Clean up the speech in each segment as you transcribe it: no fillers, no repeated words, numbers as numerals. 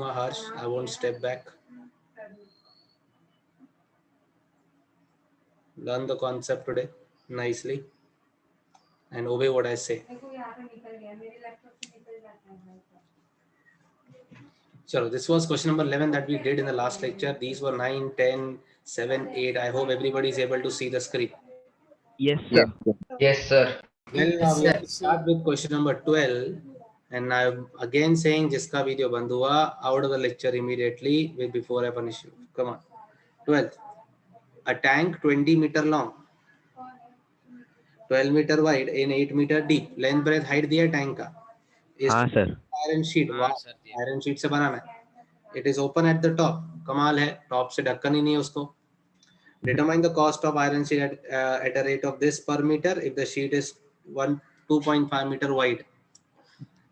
दूंगा Harsh, I won't step back. Learn the concept today nicely and obey what I say. So this was question number 11 that we did in the last lecture. These were 9, 10, 7, 8. I hope everybody is able to see the screen. Yes, sir. Yes, sir. Then now we have to start with question number 12. And I'm again saying jiska video band hua, out of the lecture immediately with before I punish you. Come on. 12th. A tank 20 meter long, 12 meter wide and 8 meter deep. Length breadth height दिया tank का. हाँ sir. Iron sheet. Iron sheet से बनाना है. It is open at the top. कमाल है. Top से ढक्कन ही नहीं है उसको. Determine the cost of iron sheet at a rate of this per meter if the sheet is 2.5 meter wide.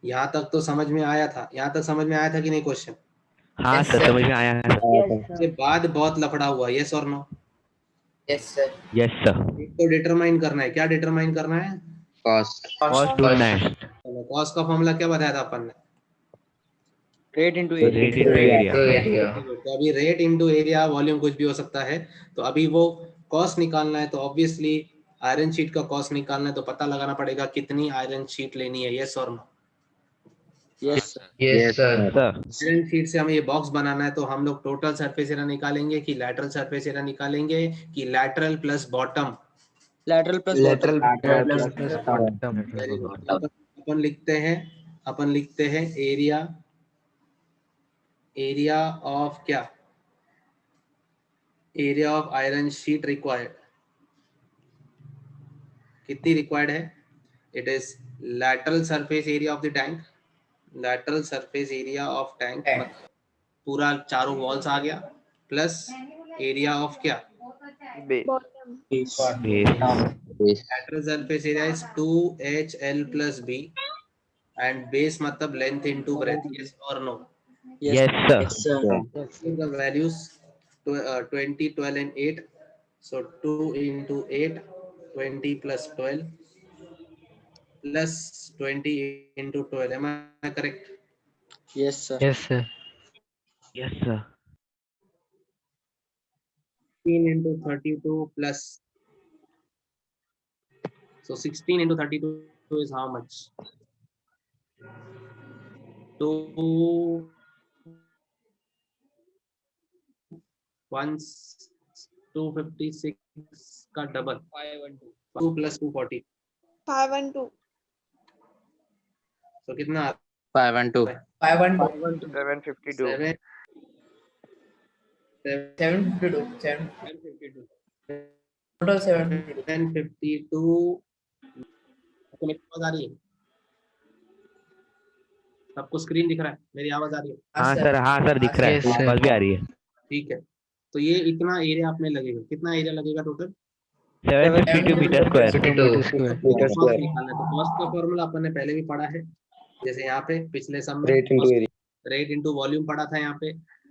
यहाँ तक तो समझ में आया था. यहाँ तक समझ में आया था कि नहीं क्वेश्चन? हाँ सर, समझ में आया है. इसके बाद बहुत लफड़ा हुआ. यस और no? Yes, sir. Yes sir. तो डिटरमाइन करना है. क्या डिटरमाइन करना है? Cost. कॉस्ट ढूंढना है. कॉस्ट का फॉर्मूला क्या बताया था अपन ने? Rate into rate into area. तो अभी रेट इनटू एरिया, वॉल्यूम कुछ भी हो सकता है. तो अभी वो कॉस्ट निकालना है. तो ऑब्वियसली आयरन शीट का कॉस्ट निकालना है. तो पता लगाना पड़ेगा कितनी आयरन शीट लेनी है. यस और no? Yes Yes, sir. Iron sheet से हमें ये बॉक्स बनाना है. तो हम लोग टोटल सरफेस एरिया निकालेंगे कि लैटरल सरफेस एरिया निकालेंगे कि lateral plus bottom? Lateral plus अपन लिखते हैं एरिया ऑफ क्या? Area of iron sheet required. कितनी रिक्वायर्ड है? It is lateral surface area of the tank. Lateral surface area of tank पूरा चारों वॉल्स आ गया प्लस एरिया ऑफ क्या? Lateral surface area is 2HL plus B and base मतलब length into breadth. Yes or no? Yes sir. The values 20, 12 and 8. So 2 into 8, 20 plus 12 plus 20 into 12. Am I correct? Yes sir. Yes sir. Yes sir. 16 into 32 plus. So 16 into 32 is how much? 256 का double 2 plus 240. 512. So कितना? 512. 752. 752. Total 752. आपको मेरी आवाज आ रही है? सबको screen दिख रहा है? मेरी आवाज आ रही है? हाँ सर दिख रहा है. आवाज भी आ रही है. ठीक है. तो ये इतना एरिया आप में लगेगा. कितना एरिया लगेगा टोटल? 752 metre square. तो कॉस्ट का फॉर्मूला अपन ने पहले भी पढ़ा है. जैसे यहाँ पे पिछले सम में रेट इनटू वॉल्यूम पढ़ा था. यहाँ पे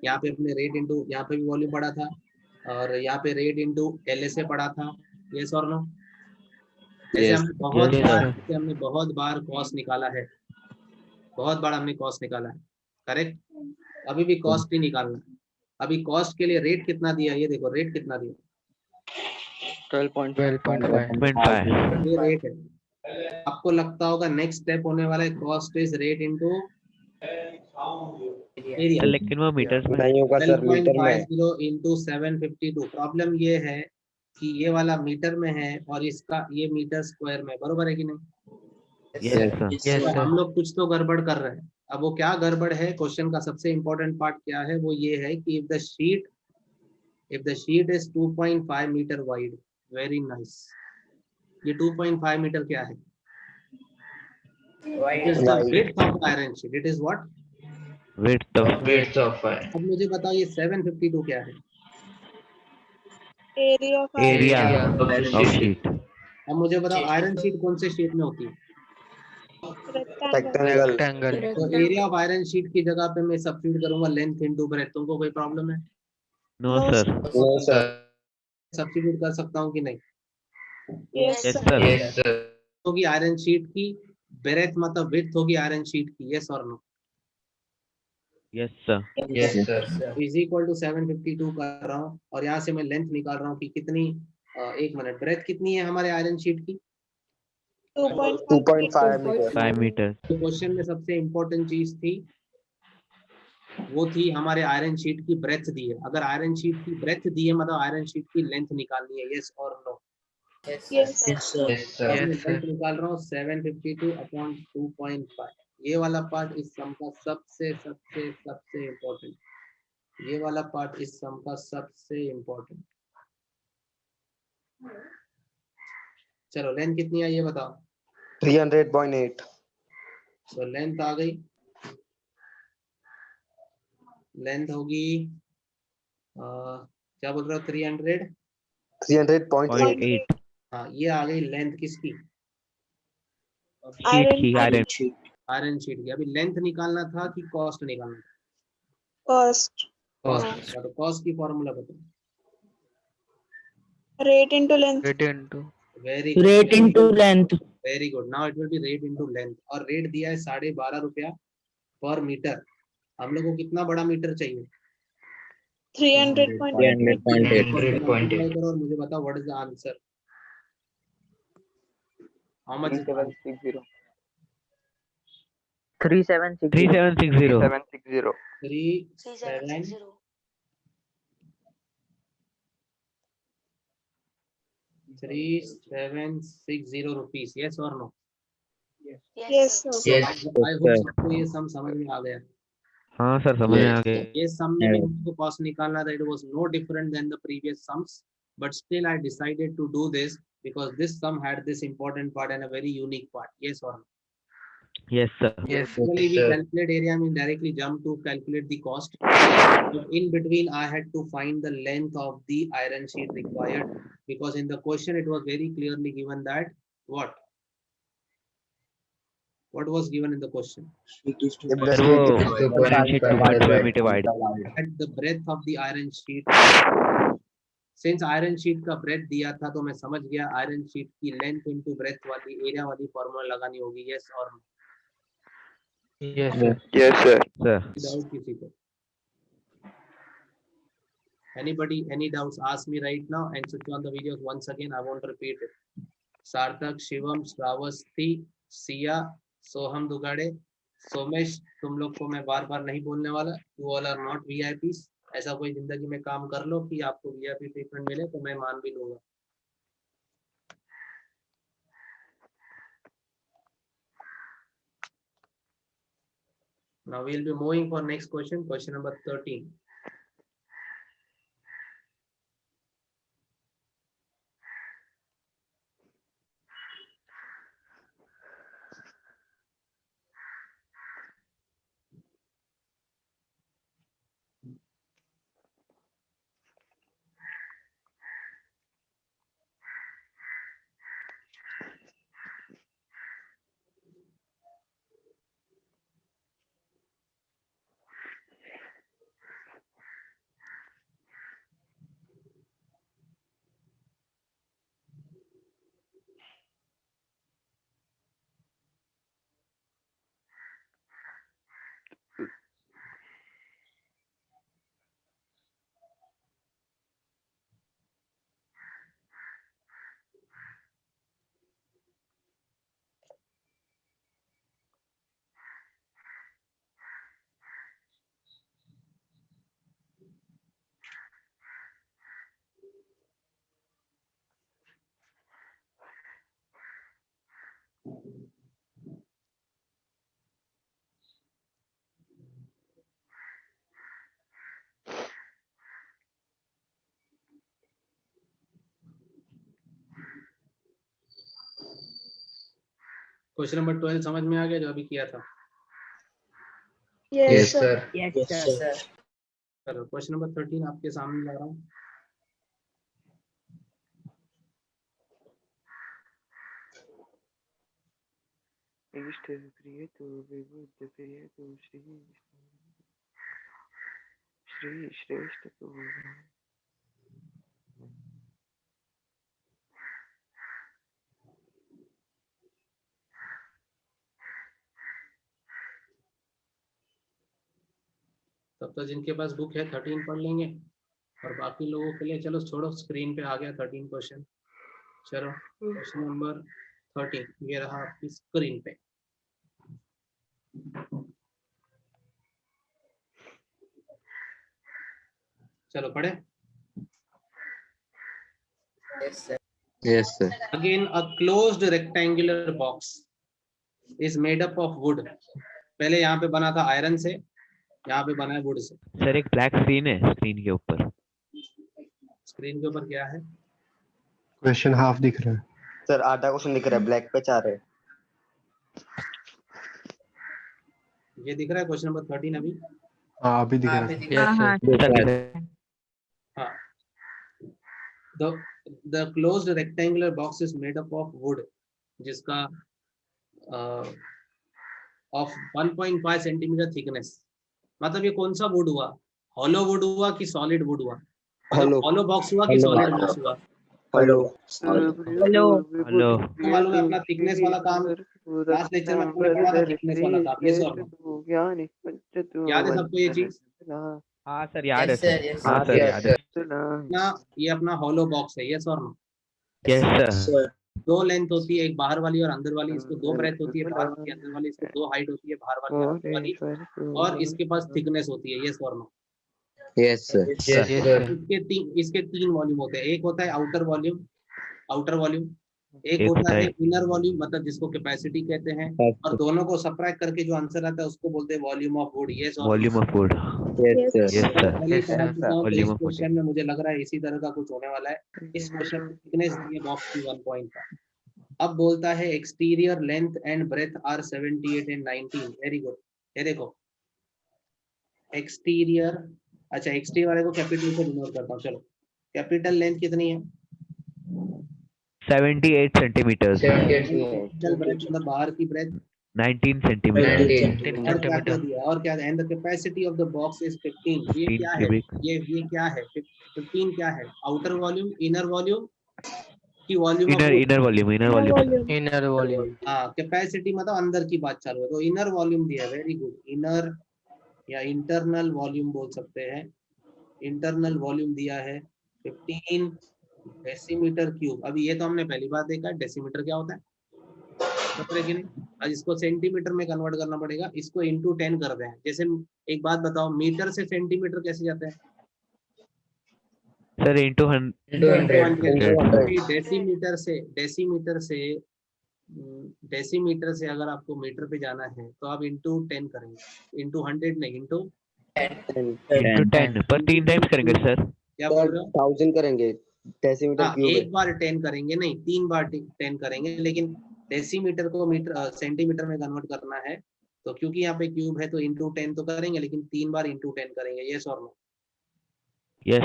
अपने रेट इनटू, यहाँ पे भी वॉल्यूम पढ़ा था और यहाँ पे रेट इनटू LSA पढ़ा था. यस और नो? जैसे हमने बहुत बार कॉस्ट निकाला है. बहुत बार हमने कॉस्ट निकाला है. करेक्ट. अभी भी कॉस्ट ही निकालना है. अभी कॉस्ट के लिए रेट कितना दिया? ये देखो रेट कितना दिया. 12.5. ये रेट है. आपको लगता होगा नेक्स्ट स्टेप होने वाला है cost is rate into area. लेकिन वो मीटर्स में 12.50 into 752. प्रॉब्लम ये है कि ये वाला मीटर में है और इसका ये मीटर स्क्वायर में. बरोबर है कि नहीं? Yes sir. हम लोग कुछ तो गड़बड़ कर रहे हैं. अब वो क्या गड़बड़ है? क्वेश्चन का सबसे इंपॉर्टेंट पार्ट क्या है? वो ये है कि if the sheet is 2.5 meter wide. Very nice. ये 2.5 मीटर क्या है? It is the width of the iron sheet. It is what? width of अब मुझे बताओ ये 752 क्या है? area of sheet. अब मुझे बताओ आयरन शीट कौन से शेप में होती है? रेक्टेंगल. तो एरिया ऑफ आयरन शीट की जगह पे मैं सब्स्टिट्यूट करूंगा लेंथ इनटू ब्रेथ. तुमको कोई प्रॉब्लम है? No sir. सब्स्टिट्यूट कर सकता हूँ कि नहीं? Yes sir. होगी आयरन शीट की ब्रेथ मतलब विड्थ होगी आयरन शीट की. यस और no? Yes, sir. Yes, sir. Is equal to 752 कर रहा हूँ और यहाँ से मैं लेंथ निकाल रहा हूँ कि कितनी, एक मिनट, ब्रेथ कितनी है हमारे आयरन शीट की? 2.5 meters. 5 meters. तो क्वेश्चन में सबसे इम्पोर्टेंट चीज थी, वो थी हमारे आयरन शीट की ब्रेथ दी है। अगर आयरन शीट की ब्रेथ दी है मतलब आयरन शीट की लेंथ निकालनी है। यस और no? Yes, Yes, sir. Yes, sir. मैं लेंथ निकाल रहा हूँ 752 अपॉन 2.5। ये वाला पार्ट इस सम का सबसे सबसे सबसे इम्पोर्टेंट, ये वाला पार्ट इस सम का सबसे इम्पोर्टेंट। चलो लेंथ कितनी है ये बताओ। 300.8. तो लेंथ आ गई, लेंथ होगी क्या बोल रहे हो, 300? 300.8. 0.8. हाँ ये आ गई लेंथ किसकी? Sheet की आयरन. आयरन शीट की। अभी लेंथ निकालना था कि कॉस्ट निकालना था? Cost. कॉस्ट। तो कॉस्ट की फॉर्मूला बताओ। Rate into length. Very Rate into length. Very good. Now it will be rate into length, और रेट दिया है 12.5 रुपया पर मीटर। हम लोग को कितना बड़ा मीटर चाहिए? 300.8. 300.8. करो और मुझे बताओ what is the answer. How much? 3760. 3760. 3760 rupees. Yes और no? Yes, sir. Yes. I hope सबको ये सम समझ में आ गया। हाँ सर, समझ में आ Yes. गया. ये सम में भी हमको कॉस्ट निकालना था। It was no different then the previous sums, but still I decided to do this because this sum had this important part and a very unique part. Yes or no? Yes, sir. Usually we sir. calculate area, we directly jump to calculate the cost. But in between, I had to find the length of the iron sheet required, because in the question it was very clearly given that what? What was given in the question? Sir वो iron sheet 2.5 में divide. At the breadth of the iron sheet. Since iron sheet का breadth दिया था तो मैं समझ गया iron sheet की length into breadth वाली area वाली formula लगानी होगी. Yes or no? Yes, sir. Yes, sir. Sir. Doubt किसी को? Anybody, any doubts? Ask me right now and switch on the videos once again. I won't repeat it. Sarthak, Shivam, Shravasti, Sia, Soham Dugade, Somesh, तुम लोग को मैं बार बार नहीं बोलने वाला। You all are not VIPs. ऐसा कोई जिंदगी में काम कर लो कि आपको VIP ट्रीटमेंट मिले तो मैं मान भी लूंगा। Now we will be moving for next question, question number 13. Question number 12 समझ में आ गया जो अभी किया था? Yes, Yes, sir. sir. Yes, Yes, sir. sir. चलो क्वेश्चन नंबर 13 आपके सामने ला रहा हूँ। इष्ट प्रिय तू विबुद्ध प्रिय तू श्री श्रेष्ठ तू। तब तो जिनके पास बुक है 13 पढ़ लेंगे, और बाकी लोगों के लिए चलो छोड़ो, स्क्रीन पे आ गया 13 क्वेश्चन। चलो क्वेश्चन नंबर 13 ये रहा आपकी स्क्रीन पे। चलो पढ़े। Yes, sir. Again, a closed rectangular box is made up of wood. पहले यहाँ पे बना था आयरन से, यहाँ पे बना है वुड से। सर एक ब्लैक स्क्रीन है, स्क्रीन के ऊपर। स्क्रीन के ऊपर क्या है? क्वेश्चन हाफ दिख रहा है सर, आधा क्वेश्चन दिख रहा है, ब्लैक पे 4 है। ये दिख रहा है क्वेश्चन नंबर 13 अभी। हाँ अभी दिख रहा है यस हाँ, the closed rectangular box is made up of wood जिसका of 1.5 सेंटीमीटर थिकनेस। मतलब ये कौन सा वुड हुआ? हॉलो वुड हुआ कि सॉलिड वुड हुआ? हॉलो बॉक्स हुआ कि सॉलिड बॉक्स हुआ? Hello hello hello. मालूम है अपना थिकनेस वाला काम लास्ट लेक्चर में हमने पढ़ा था, थिकनेस वाला काम। ये सर याद है सबको ये चीज? हाँ सर याद है Yes, sir, सर। yes, हाँ sir. सर Yes, याद है। ना ये अपना हॉलो बॉक्स है, ये सर नो। Yes sir. दो लेंथ होती है, एक बाहर वाली और अंदर वाली। इसको दो ब्रेथ होती है बाहर वाली अंदर वाली, इसको दो हाइट होती है बाहर वाली और अंदर वाली, और इसके पास थिकनेस होती है। ये sir no. Yes, sir. Yes, sir. इसके तीन वॉल्यूम होते हैं। एक होता है आउटर वॉल्यूम, एक एक होता होता है है इनर वॉल्यूम, मतलब जिसको कैपेसिटी कहते हैं, और दोनों को सबट्रैक्ट करके जो आंसर आता है उसको बोलते हैं वॉल्यूम ऑफ वुड। ये volume of would. Yes, sir. Yes sir. पहले समझ चुका हूं, तो Volume इस of wood. क्वेश्चन में मुझे लग रहा है इसी तरह का कुछ होने वाला है। इस क्वेश्चन में थिकनेस दी है बॉक्स की 1.5। अब बोलता है exterior length and breadth are 78 and 19। Very good. ये देखो एक्सटीरियर, अच्छा एक्सटीरियर वाले को कैपिटल से डिनोट करता हूँ। चलो कैपिटल लेंथ कितनी है? 78 सेंटीमीटर। 78. कैपिटल ब्रेथ मतलब बाहर की ब्रेथ 19 सेंटीमीटर। 19 और क्या क्या दिया, और क्या? And the capacity of the box is 15। ये 15 क्या है? cubic. ये क्या है? 15 क्या है? आउटर वॉल्यूम, इनर वॉल्यूम की volume of inner volume. Inner volume. हाँ, कैपेसिटी मतलब अंदर की बात चालू है, तो इनर वॉल्यूम दिया है। Very good. इनर या इंटरनल वॉल्यूम बोल सकते हैं। इंटरनल वॉल्यूम दिया है 15 डेसीमीटर क्यूब। अभी ये तो हमने पहली बार देखा है, डेसीमीटर क्या होता है पता है कि नहीं? आज इसको सेंटीमीटर में कन्वर्ट करना पड़ेगा, इसको इंटू 10 कर रहे हैं। जैसे एक बात बताओ, मीटर से सेंटीमीटर कैसे जाता है? Sir into 100। डेसीमीटर से अगर आपको मीटर पे जाना है तो आप इंटू 10 करेंगे, इंटू 100 नहीं, इंटू इंटू 10 पर 3 टाइम्स करेंगे सर। क्या बोल रहे हो? 1000 करेंगे, डेसीमीटर हाँ, क्यूब है। एक बार 10 करेंगे नहीं, 3 बार 10 करेंगे, लेकिन डेसीमीटर को मीटर सेंटीमीटर में कन्वर्ट करना है तो क्योंकि यहाँ पे क्यूब है तो इंटू 10 तो करेंगे, लेकिन 3 बार इंटू 10 करेंगे। ये और नो यस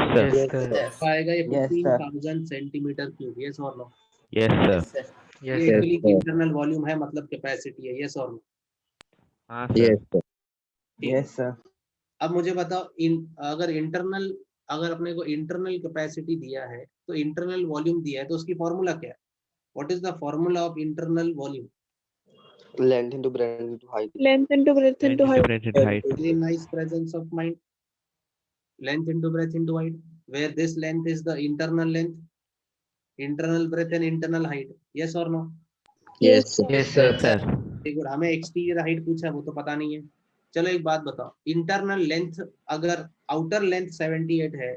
सर। आएगा ये Yes, sir. 15,000 centimetre cube. ये और नो यस सर। ये एक्चुअली इंटरनल वॉल्यूम है, मतलब कैपेसिटी है। ये और नो हाँ Yes, sir. sir. Yes sir. अब मुझे बताओ अगर अपने को इंटरनल कैपेसिटी दिया है तो इंटरनल वॉल्यूम दिया है तो उसकी फॉर्मूला क्या है? What is the formula of internal volume? Length into breadth into height. Length into breadth into height. Very nice presence of mind. Length into breadth into height, where this length is the internal length, internal breadth and internal height. Yes or no? Yes, sir. Yes, sir. Sir. Good. हमें exterior height पूछा, वो तो पता नहीं है। चलो एक बात बताओ, इंटरनल लेंथ अगर आउटर लेंथ 78 है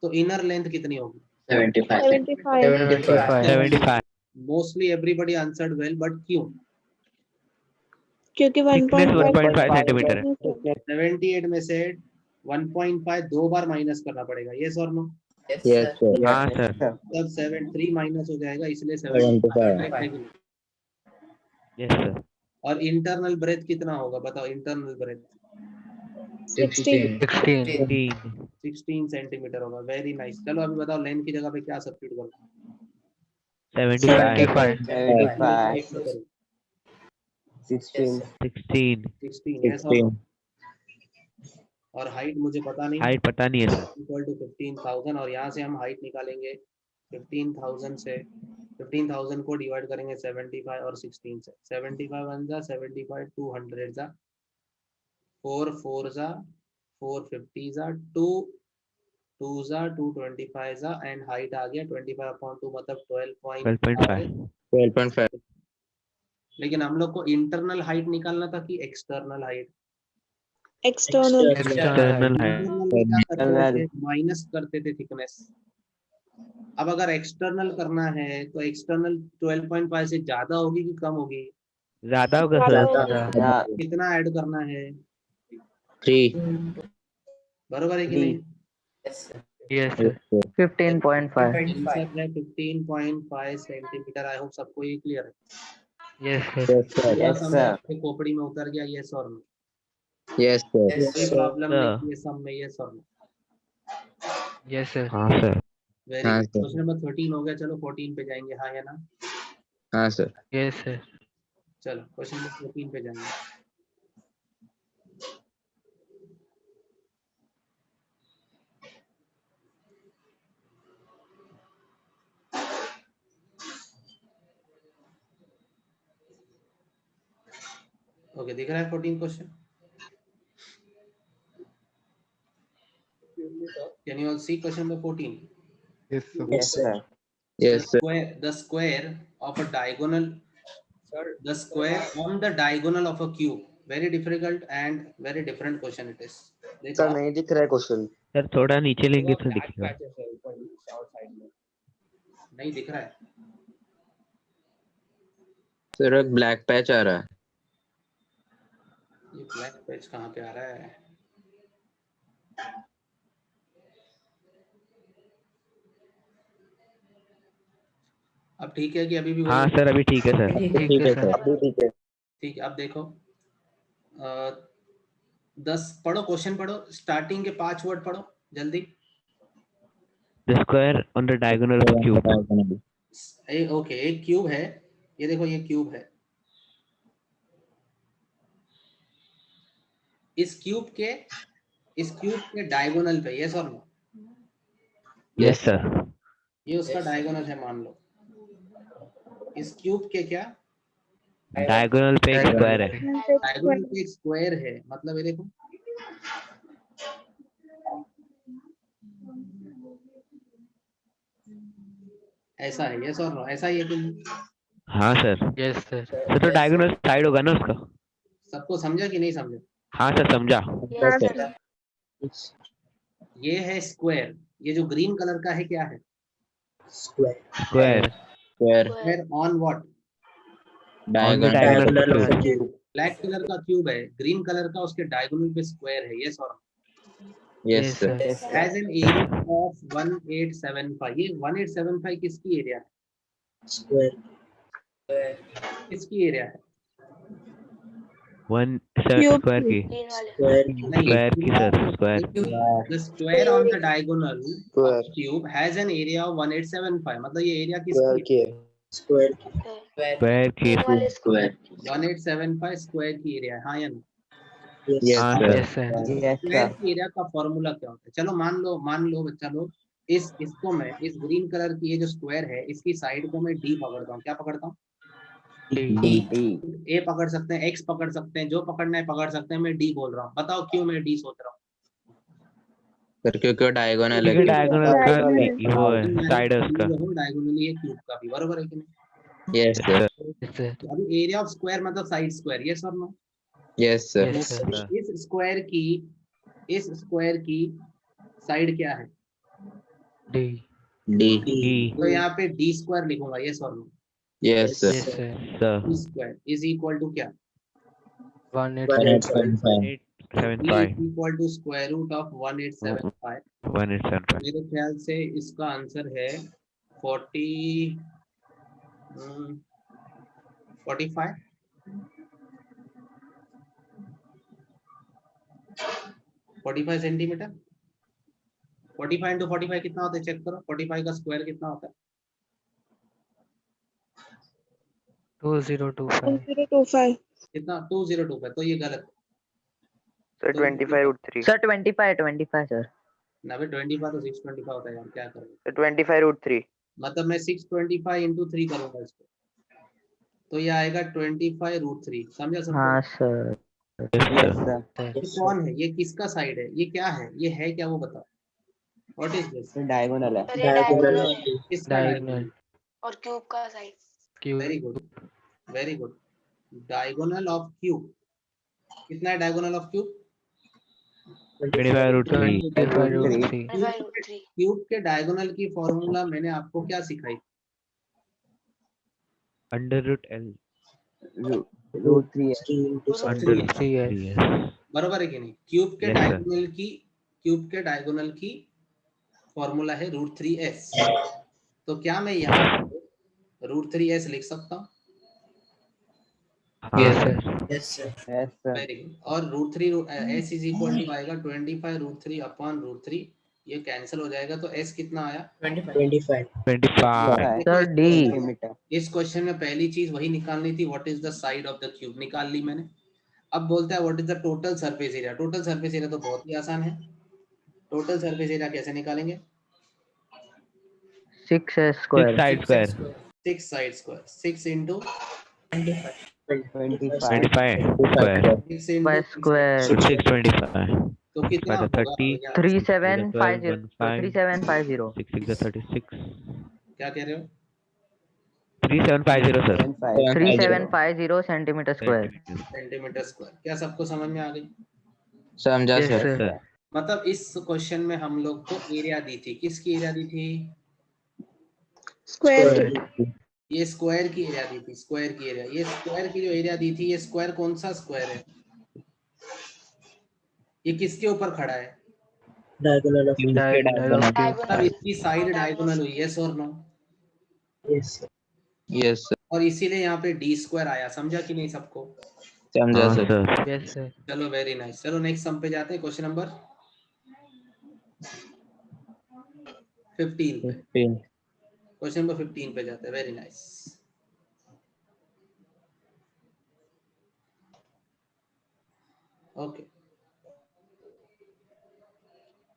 तो इनर लेंथ कितनी होगी? 75. 75. 75। Mostly everybody answered well, but क्यों? क्योंकि थिकनेस 1.5 1.5 सेंटीमीटर है। 78 में से 1.5 दो बार माइनस करना पड़ेगा। यस और नो? Yes, sir. हाँ सर। तब 73 माइनस हो जाएगा, इसलिए 75. 75। Yes sir. और इंटरनल ब्रेथ कितना होगा बताओ? Internal breadth 16. 16 सेंटीमीटर होगा। Very nice. चलो अभी बताओ लेंथ की जगह पे क्या सब्स्टिट्यूट करना? 75। 16 16। yes or no? और हाइट मुझे पता नहीं, हाइट पता नहीं है सर। इक्वल टू 15,000, और यहाँ से हम हाइट निकालेंगे 15,000 से। 15,000 को डिवाइड करेंगे 75 और 16 से। 75 1 जा 75, 200 जा 4 4 जा 450 2 2 225 एंड हाइट आ गया 25/2 मतलब 12.5। 12.5 12.5 लेकिन हम लोग को इंटरनल हाइट निकालना था कि एक्सटर्नल हाइट? External. एक्सटर्नल है। इंटरनल में क्या करते थे, माइनस करते थे थिकनेस। अब अगर एक्सटर्नल करना है तो एक्सटर्नल 12.5 से ज्यादा होगी कि कम होगी? ज्यादा होगा ज्यादा सर। Yeah. कितना ऐड करना है? 3 बरोबर है कि नहीं? Yes, sir. 15.5 आंसर है 15.5 सेंटीमीटर। आई होप सबको ये क्लियर है। Yes, sir. yes sir पूरा सम आपके खोपड़ी में उतर गया, ये और नो? yes sir कोई प्रॉब्लम sir. नहीं ये सम में, ये और नो? Yes, sir. हाँ सर। वेरी हाँ, गुड। sir. क्वेश्चन नंबर 13 हो गया। चलो 14 पे जाएंगे। हाँ या ना? हाँ sir Yes, sir. चलो क्वेश्चन नंबर 14 पे जाएंगे। ओके, दिख रहा है 14 question? Can you all see question number 14? Yes, sir. Yes, sir. yes sir The square of a diagonal, the square on the diagonal of a cube. Very difficult and very different question it is. देखो sir नहीं दिख रहा है question. Sir थोड़ा नीचे लेंगे तो दिखेगा। नहीं दिख रहा है। सर एक ब्लैक पैच आ रहा है। ये ब्लैक पैच कहाँ पे आ रहा है? अब ठीक है कि अभी भी हाँ बोलो? सर अभी ठीक है सर। ठीक है, sir. अभी ठीक है। ठीक है, अब देखो 10 पढ़ो, क्वेश्चन पढ़ो, स्टार्टिंग के 5 वर्ड पढ़ो जल्दी। The square on the diagonal of a cube. Okay, एक क्यूब है, ये देखो ये क्यूब है। इस क्यूब के डायगोनल पे, यस और नो? Yes sir. ये उसका डायगोनल है मान लो। इस क्यूब के क्या डायगोनल पे एक स्क्वायर है। डायगोनल पे एक स्क्वायर है, मतलब ये देखो ऐसा है, यस और नो? ऐसा ही है कि नहीं? हाँ सर। Yes, sir. सर तो डायगोनल साइड होगा ना उसका? सबको समझा कि नहीं समझा? हाँ सर समझा। हाँ सर। ये है स्क्वायर, ये जो ग्रीन कलर का है क्या है? Square square on what? on the diagonal of the cube. Black colour का क्यूब है, ग्रीन कलर का उसके डायगोनल पे स्क्वायर है, यस और no? yes Yes, sir sir. Has an area of 1875। ये 1875 किसकी एरिया है? किसकी एरिया है? 1 Cube स्क्वायर की। स्क्वायर की sir, square. The square on the diagonal Square. of cube has an area of 1875। मतलब ये एरिया स्क्वायर किसकी है? की है। स्क्वायर की। 1875 स्क्वायर की एरिया है, हाँ या ना? Yes, हाँ sir. Sir. Yes, sir. Square की एरिया का फॉर्मूला क्या होता है? चलो मान लो बच्चा लोग, इसको मैं इस ग्रीन कलर की ये जो स्क्वायर है इसकी साइड को मैं डी पकड़ता हूँ। क्या पकड़ता हूँ? D. ए पकड़ सकते हैं, एक्स पकड़ सकते हैं, जो पकड़ना है पकड़ सकते हैं। मैं डी बोल रहा हूँ, बताओ क्यों मैं डी सोच रहा हूँ? सर क्योंकि डायगोनल क्योंकि है। डायगोनल का Diagonal. वो है, साइड है उसका। डायगोनली है क्यूब का भी, बरोबर है कि नहीं? yes sir Yes, sir. तो अभी एरिया ऑफ स्क्वायर मतलब साइड स्क्वायर, यस और no? yes sir Yes, sir. इस स्क्वायर की साइड क्या है? D. d D। तो यहाँ पे डी स्क्वायर लिखूंगा, यस और no? yes sir Yes, sir. Sir D square is equal to क्या? 1875. 1875 equal to square root of 1875। 1875। मेरे ख्याल से इसका आंसर है 45 45 सेंटीमीटर। 45 इंटू 45 कितना होता है? चेक करो, 45 का स्क्वायर कितना होता है? 2025. 2025. कितना? 2025। तो ये गलत है। Sir 25√3 sir 25 sir. ना भाई 25 तो 625 होता है यार, क्या करोगे? सर 25√3 मतलब मैं 625 इंटू 3 करूंगा इसको, तो ये आएगा 25√3। समझा सब? हाँ सर। Yes, sir. ये कौन है, ये किसका साइड है, ये क्या है, ये है क्या वो बताओ। व्हाट इज दिस, Diagonal है. Diagonal. किसका Diagonal. और क्यूब का side. Q. Very good, very good. Diagonal of cube, कितना है डायगोनल ऑफ क्यूब? 25√3. 25√3. क्यूब के डायगोनल की फॉर्मूला मैंने आपको क्या सिखाई? √L. Root 3 √3. 3s. बरोबर है कि नहीं? क्यूब के Yes, sir. डायगोनल की फॉर्मूला है √3s। तो क्या मैं यहाँ √3s लिख सकता हूँ? हाँ sir. Yes, sir. Very good. और √3s इज इक्वल टू आएगा 25√3 अपॉन √3, ये कैंसिल हो जाएगा, तो s कितना आया? 25. 25. Sir D. इस क्वेश्चन में पहली चीज वही निकालनी थी, what is the side of the cube, निकाल ली मैंने। अब बोलता है what is the total surface area. Total surface area तो बहुत ही आसान है, टोटल सरफेस एरिया कैसे निकालेंगे? 6s 6 square. side square. 6 side square, 6 into 25 square. 6 into 5 square. 625. तो कितना By the होगा 30. भैया? 3750. 3750. 6 6 36. क्या कह रहे हो? 3750 sir. 3750 centimeter square. Centimetre square. क्या सबको समझ में आ गई? समझा Yes, सर. sir. Sir. मतलब इस क्वेश्चन में हम लोग को एरिया दी थी, किसकी एरिया दी थी? स्क्वायर। ये स्क्वायर की एरिया दी थी, स्क्वायर की एरिया। ये स्क्वायर की जो एरिया दी थी, ये स्क्वायर कौन सा स्क्वायर है? ये किसके ऊपर खड़ा है? Diagonal of Diagonal of Q. मतलब इसकी साइड डायगोनल हुई, यस और no? Yes, sir. Yes, sir. और इसीलिए यहाँ पे डी स्क्वायर आया, समझा कि नहीं सबको? समझा हाँ सर. सर. Yes, sir. चलो वेरी नाइस। चलो नेक्स्ट सम पे जाते हैं, क्वेश्चन नंबर 15 पे। 15. क्वेश्चन नंबर 15 पे जाते हैं, वेरी नाइस। ओके,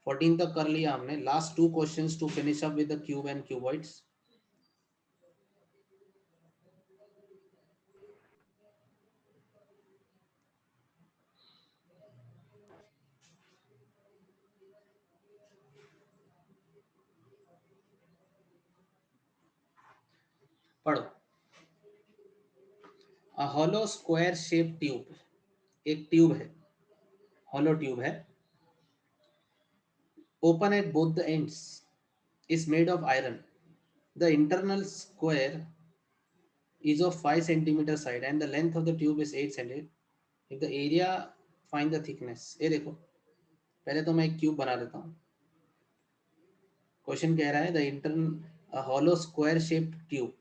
14 तक कर लिया हमने। Last 2 questions to finish up with the cube and cuboids. पढ़ो। A hollow square shape tube, एक ट्यूब है, हॉलो ट्यूब है, open at both the ends, is made of iron. The internal square is of 5 centimeter side and the length of the tube is 8 centimeter. If the area, find the thickness. ये देखो, पहले तो मैं एक cube बना लेता हूँ। Question कह रहा है the internal hollow square shaped tube.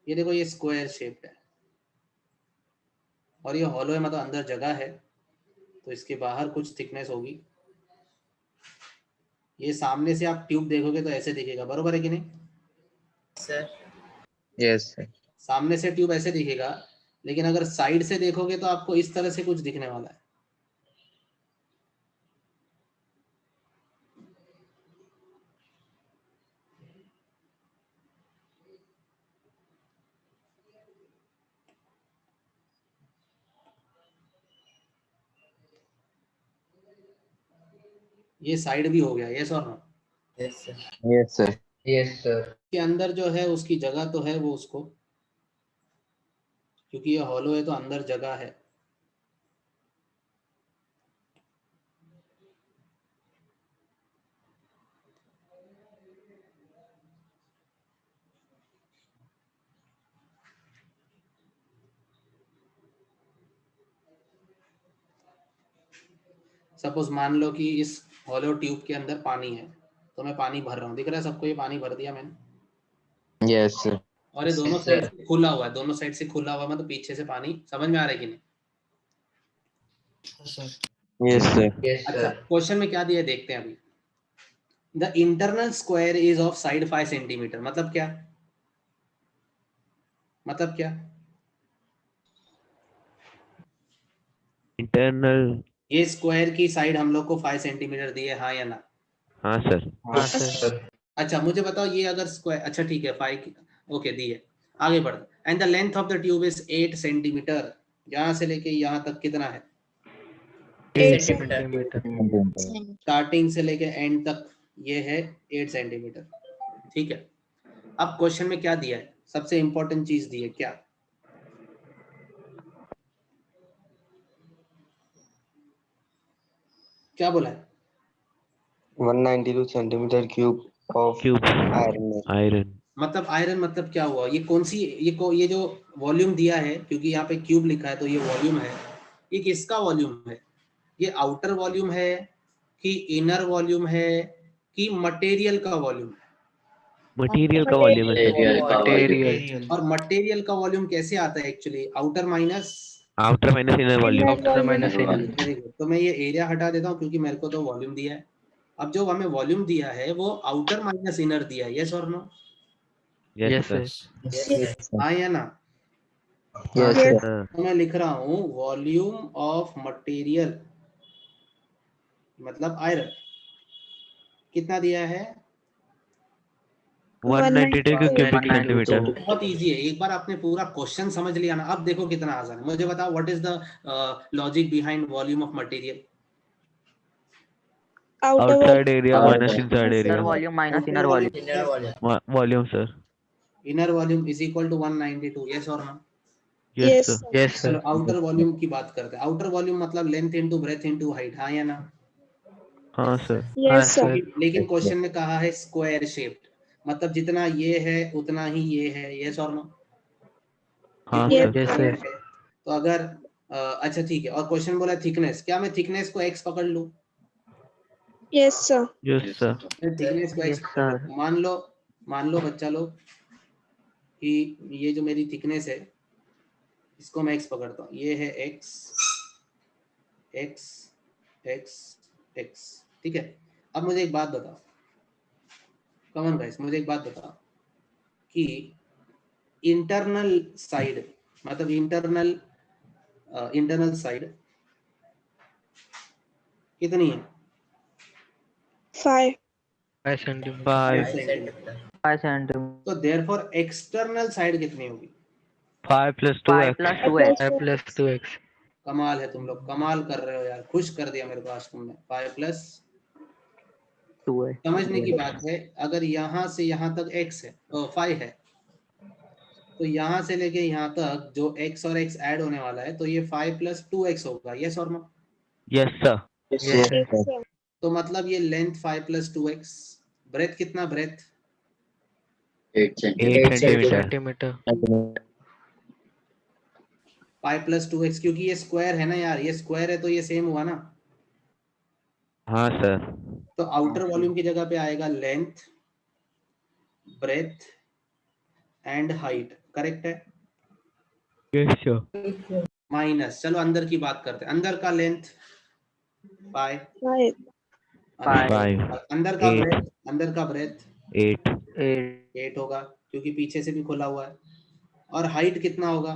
ये देखो, ये स्क्वायर शेप्ड है और ये हॉलो है, मतलब अंदर जगह है, तो इसके बाहर कुछ थिकनेस होगी। ये सामने से आप ट्यूब देखोगे तो ऐसे दिखेगा, बरोबर है कि नहीं? Yes, sir. सामने से ट्यूब ऐसे दिखेगा, लेकिन अगर साइड से देखोगे तो आपको इस तरह से कुछ दिखने वाला है। ये साइड भी हो गया, यस और no? Yes, sir. Yes, sir. Yes, sir. के अंदर जो है उसकी जगह तो है वो उसको, क्योंकि ये हॉलो है तो अंदर जगह है। सपोज मान लो कि इस हॉलो ट्यूब के अंदर पानी है, तो मैं पानी भर रहा हूँ, दिख रहा है सबको? ये पानी भर दिया मैंने, Yes, sir. और ये दोनों साइड से खुला हुआ है, दोनों साइड से खुला हुआ, मतलब पीछे से पानी। समझ में आ रहा है कि नहीं? Yes, sir. Yes, अच्छा, क्वेश्चन में क्या दिया है देखते हैं अभी। The internal square is of side 5 centimetre, मतलब क्या? मतलब क्या? Internal. ये स्क्वायर की साइड हम लोग को 5 सेंटीमीटर दी है, हाँ या ना? हाँ सर. हाँ sir. अच्छा मुझे बताओ, ये अगर स्क्वायर, अच्छा ठीक है 5, ओके दी है, आगे बढ़। And the length of the tube is 8 centimetre, यहाँ से लेके यहाँ तक कितना है? 8 सेंटीमीटर। स्टार्टिंग से लेके एंड तक ये है 8 सेंटीमीटर। ठीक है, अब क्वेश्चन में क्या दिया है, सबसे इंपॉर्टेंट चीज दी है क्या? क्या बोला है? 192 centimeter cube of cube iron. Iron. मतलब आयरन मतलब क्या हुआ? ये कौन सी ये जो वॉल्यूम दिया है, क्योंकि यहाँ पे क्यूब लिखा है तो ये वॉल्यूम है। ये किसका वॉल्यूम है? ये आउटर वॉल्यूम है कि इनर वॉल्यूम है कि मटेरियल का वॉल्यूम है? मटेरियल का वॉल्यूम है सर। मटेरियल। और मटेरियल का वॉल्यूम कैसे आता है actually? Outer minus outer minus inner volume. Minus inner. Very good. तो मैं ये एरिया हटा देता हूँ क्योंकि मेरे को तो वॉल्यूम दिया है। अब जो हमें वॉल्यूम दिया है वो आउटर माइनस इनर दिया है, यस और नो? Yes sir. सर। हाँ या ना? Yes, Yes. sir. तो मैं लिख रहा हूँ वॉल्यूम ऑफ मटेरियल मतलब आयरन कितना दिया है? 192 क्यूबिक सेंटीमीटर। बहुत इजी है, एक बार आपने पूरा क्वेश्चन समझ लिया ना, अब देखो कितना आसान है। मुझे बताओ what is the logic behind volume of material? Outside area minus inside Inner area. volume minus inner volume. Inner volume. Volume sir. Inner volume is equal to 192, yes और no? Yes Yes. Sir. Yes चलो sir. Outer volume की बात करते हैं। Outer volume मतलब length into breadth into height, हाँ या ना? हाँ सर। Yes, sir. लेकिन क्वेश्चन में कहा है स्क्वायर शेप्ड, मतलब जितना ये है उतना ही ये है, यस और नो? हाँ Yes. सर। Yes sir. तो अगर अच्छा ठीक है, और क्वेश्चन बोला थिकनेस, क्या मैं थिकनेस को x पकड़ लूं? Yes, sir. Yes sir. मैं थिकनेस को x Yes, पकड़ लूं। sir. मान लो बच्चा लोग कि ये जो मेरी थिकनेस है इसको मैं x पकड़ता हूँ, ये है x x x x, ठीक है। अब मुझे एक बात बताओ, कमन गाइस, मुझे एक बात बताओ कि इंटरनल साइड मतलब इंटरनल साइड कितनी है? 5. 5 सेंटीमीटर। 5 सेंटीमीटर। 5 centimeter. तो देयरफॉर एक्सटर्नल साइड कितनी होगी? 5 + 5 2x। plus 2x. 5 plus 2x। कमाल है, तुम लोग कमाल कर रहे हो यार, खुश कर दिया मेरे को आज तुमने। 5 प्लस 2x. समझने की बात है, अगर यहाँ से यहाँ तक x है 5 है, तो यहाँ से लेके यहाँ तक जो x और x ऐड होने वाला है तो ये 5 + 2x होगा, यस और no? Yes sir. Yes Yes, sir. sir. तो मतलब ये लेंथ 5 + 2x, ब्रेथ कितना? Breadth 8 8 centimetre. सेंटीमीटर। 5 + 2x, क्योंकि ये स्क्वायर है ना यार, ये स्क्वायर है तो ये सेम हुआ ना। हाँ सर। तो आउटर वॉल्यूम की जगह पे आएगा length breadth and height, correct है? Yes sir. माइनस, चलो अंदर की बात करते हैं। अंदर का लेंथ 5, 5. 5 अंदर का 8 ब्रेथ, अंदर का ब्रेथ 8 8 8 होगा क्योंकि पीछे से भी खुला हुआ है। और हाइट कितना होगा?